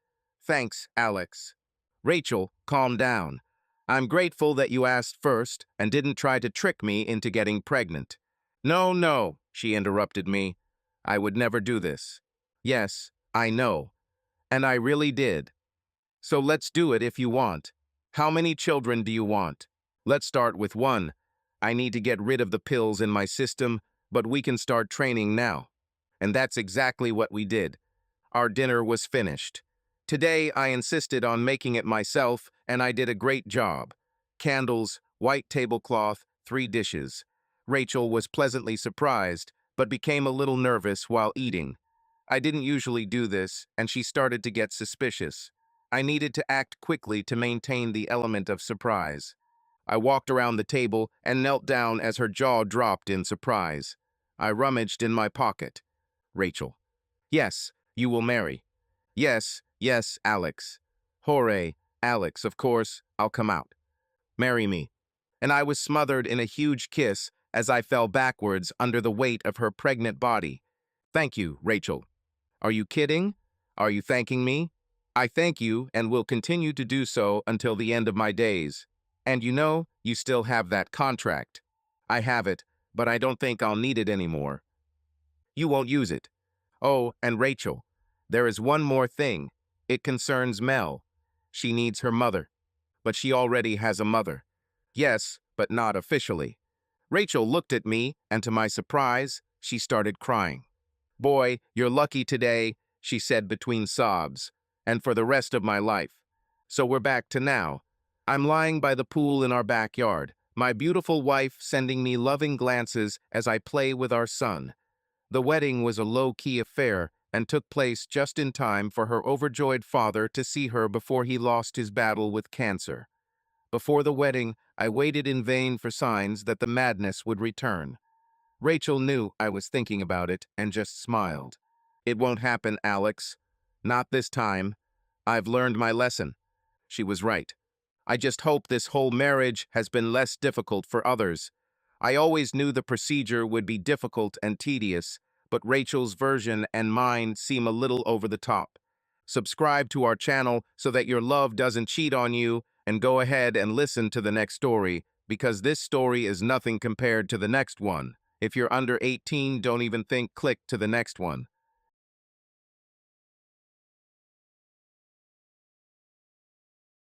Thanks, Alex. Rachel, calm down. I'm grateful that you asked first and didn't try to trick me into getting pregnant. No, no, she interrupted me. I would never do this. Yes, I know. And I really did. So let's do it if you want. How many children do you want? Let's start with one. I need to get rid of the pills in my system, but we can start training now. And that's exactly what we did. Our dinner was finished. Today, I insisted on making it myself, and I did a great job. Candles, white tablecloth, 3 dishes. Rachel was pleasantly surprised, but became a little nervous while eating. I didn't usually do this, and she started to get suspicious. I needed to act quickly to maintain the element of surprise. I walked around the table and knelt down as her jaw dropped in surprise. I rummaged in my pocket. Rachel. Yes, you will marry. Yes, yes, Alex. Hooray, Alex, of course, I'll come out. Marry me. And I was smothered in a huge kiss as I fell backwards under the weight of her pregnant body. Thank you, Rachel. Are you kidding? Are you thanking me? I thank you and will continue to do so until the end of my days. And you know, you still have that contract. I have it, but I don't think I'll need it anymore. You won't use it. Oh, and Rachel, there is one more thing. It concerns Mel. She needs her mother. But she already has a mother. Yes, but not officially. Rachel looked at me, and to my surprise, she started crying. Boy, you're lucky today, she said between sobs, and for the rest of my life. So we're back to now. I'm lying by the pool in our backyard, my beautiful wife sending me loving glances as I play with our son. The wedding was a low-key affair and took place just in time for her overjoyed father to see her before he lost his battle with cancer. Before the wedding, I waited in vain for signs that the madness would return. Rachel knew I was thinking about it and just smiled. It won't happen, Alex. Not this time. I've learned my lesson. She was right. I just hope this whole marriage has been less difficult for others. I always knew the procedure would be difficult and tedious, but Rachel's version and mine seem a little over the top. Subscribe to our channel so that your love doesn't cheat on you, and go ahead and listen to the next story, because this story is nothing compared to the next one. If you're under 18, don't even think click to the next one.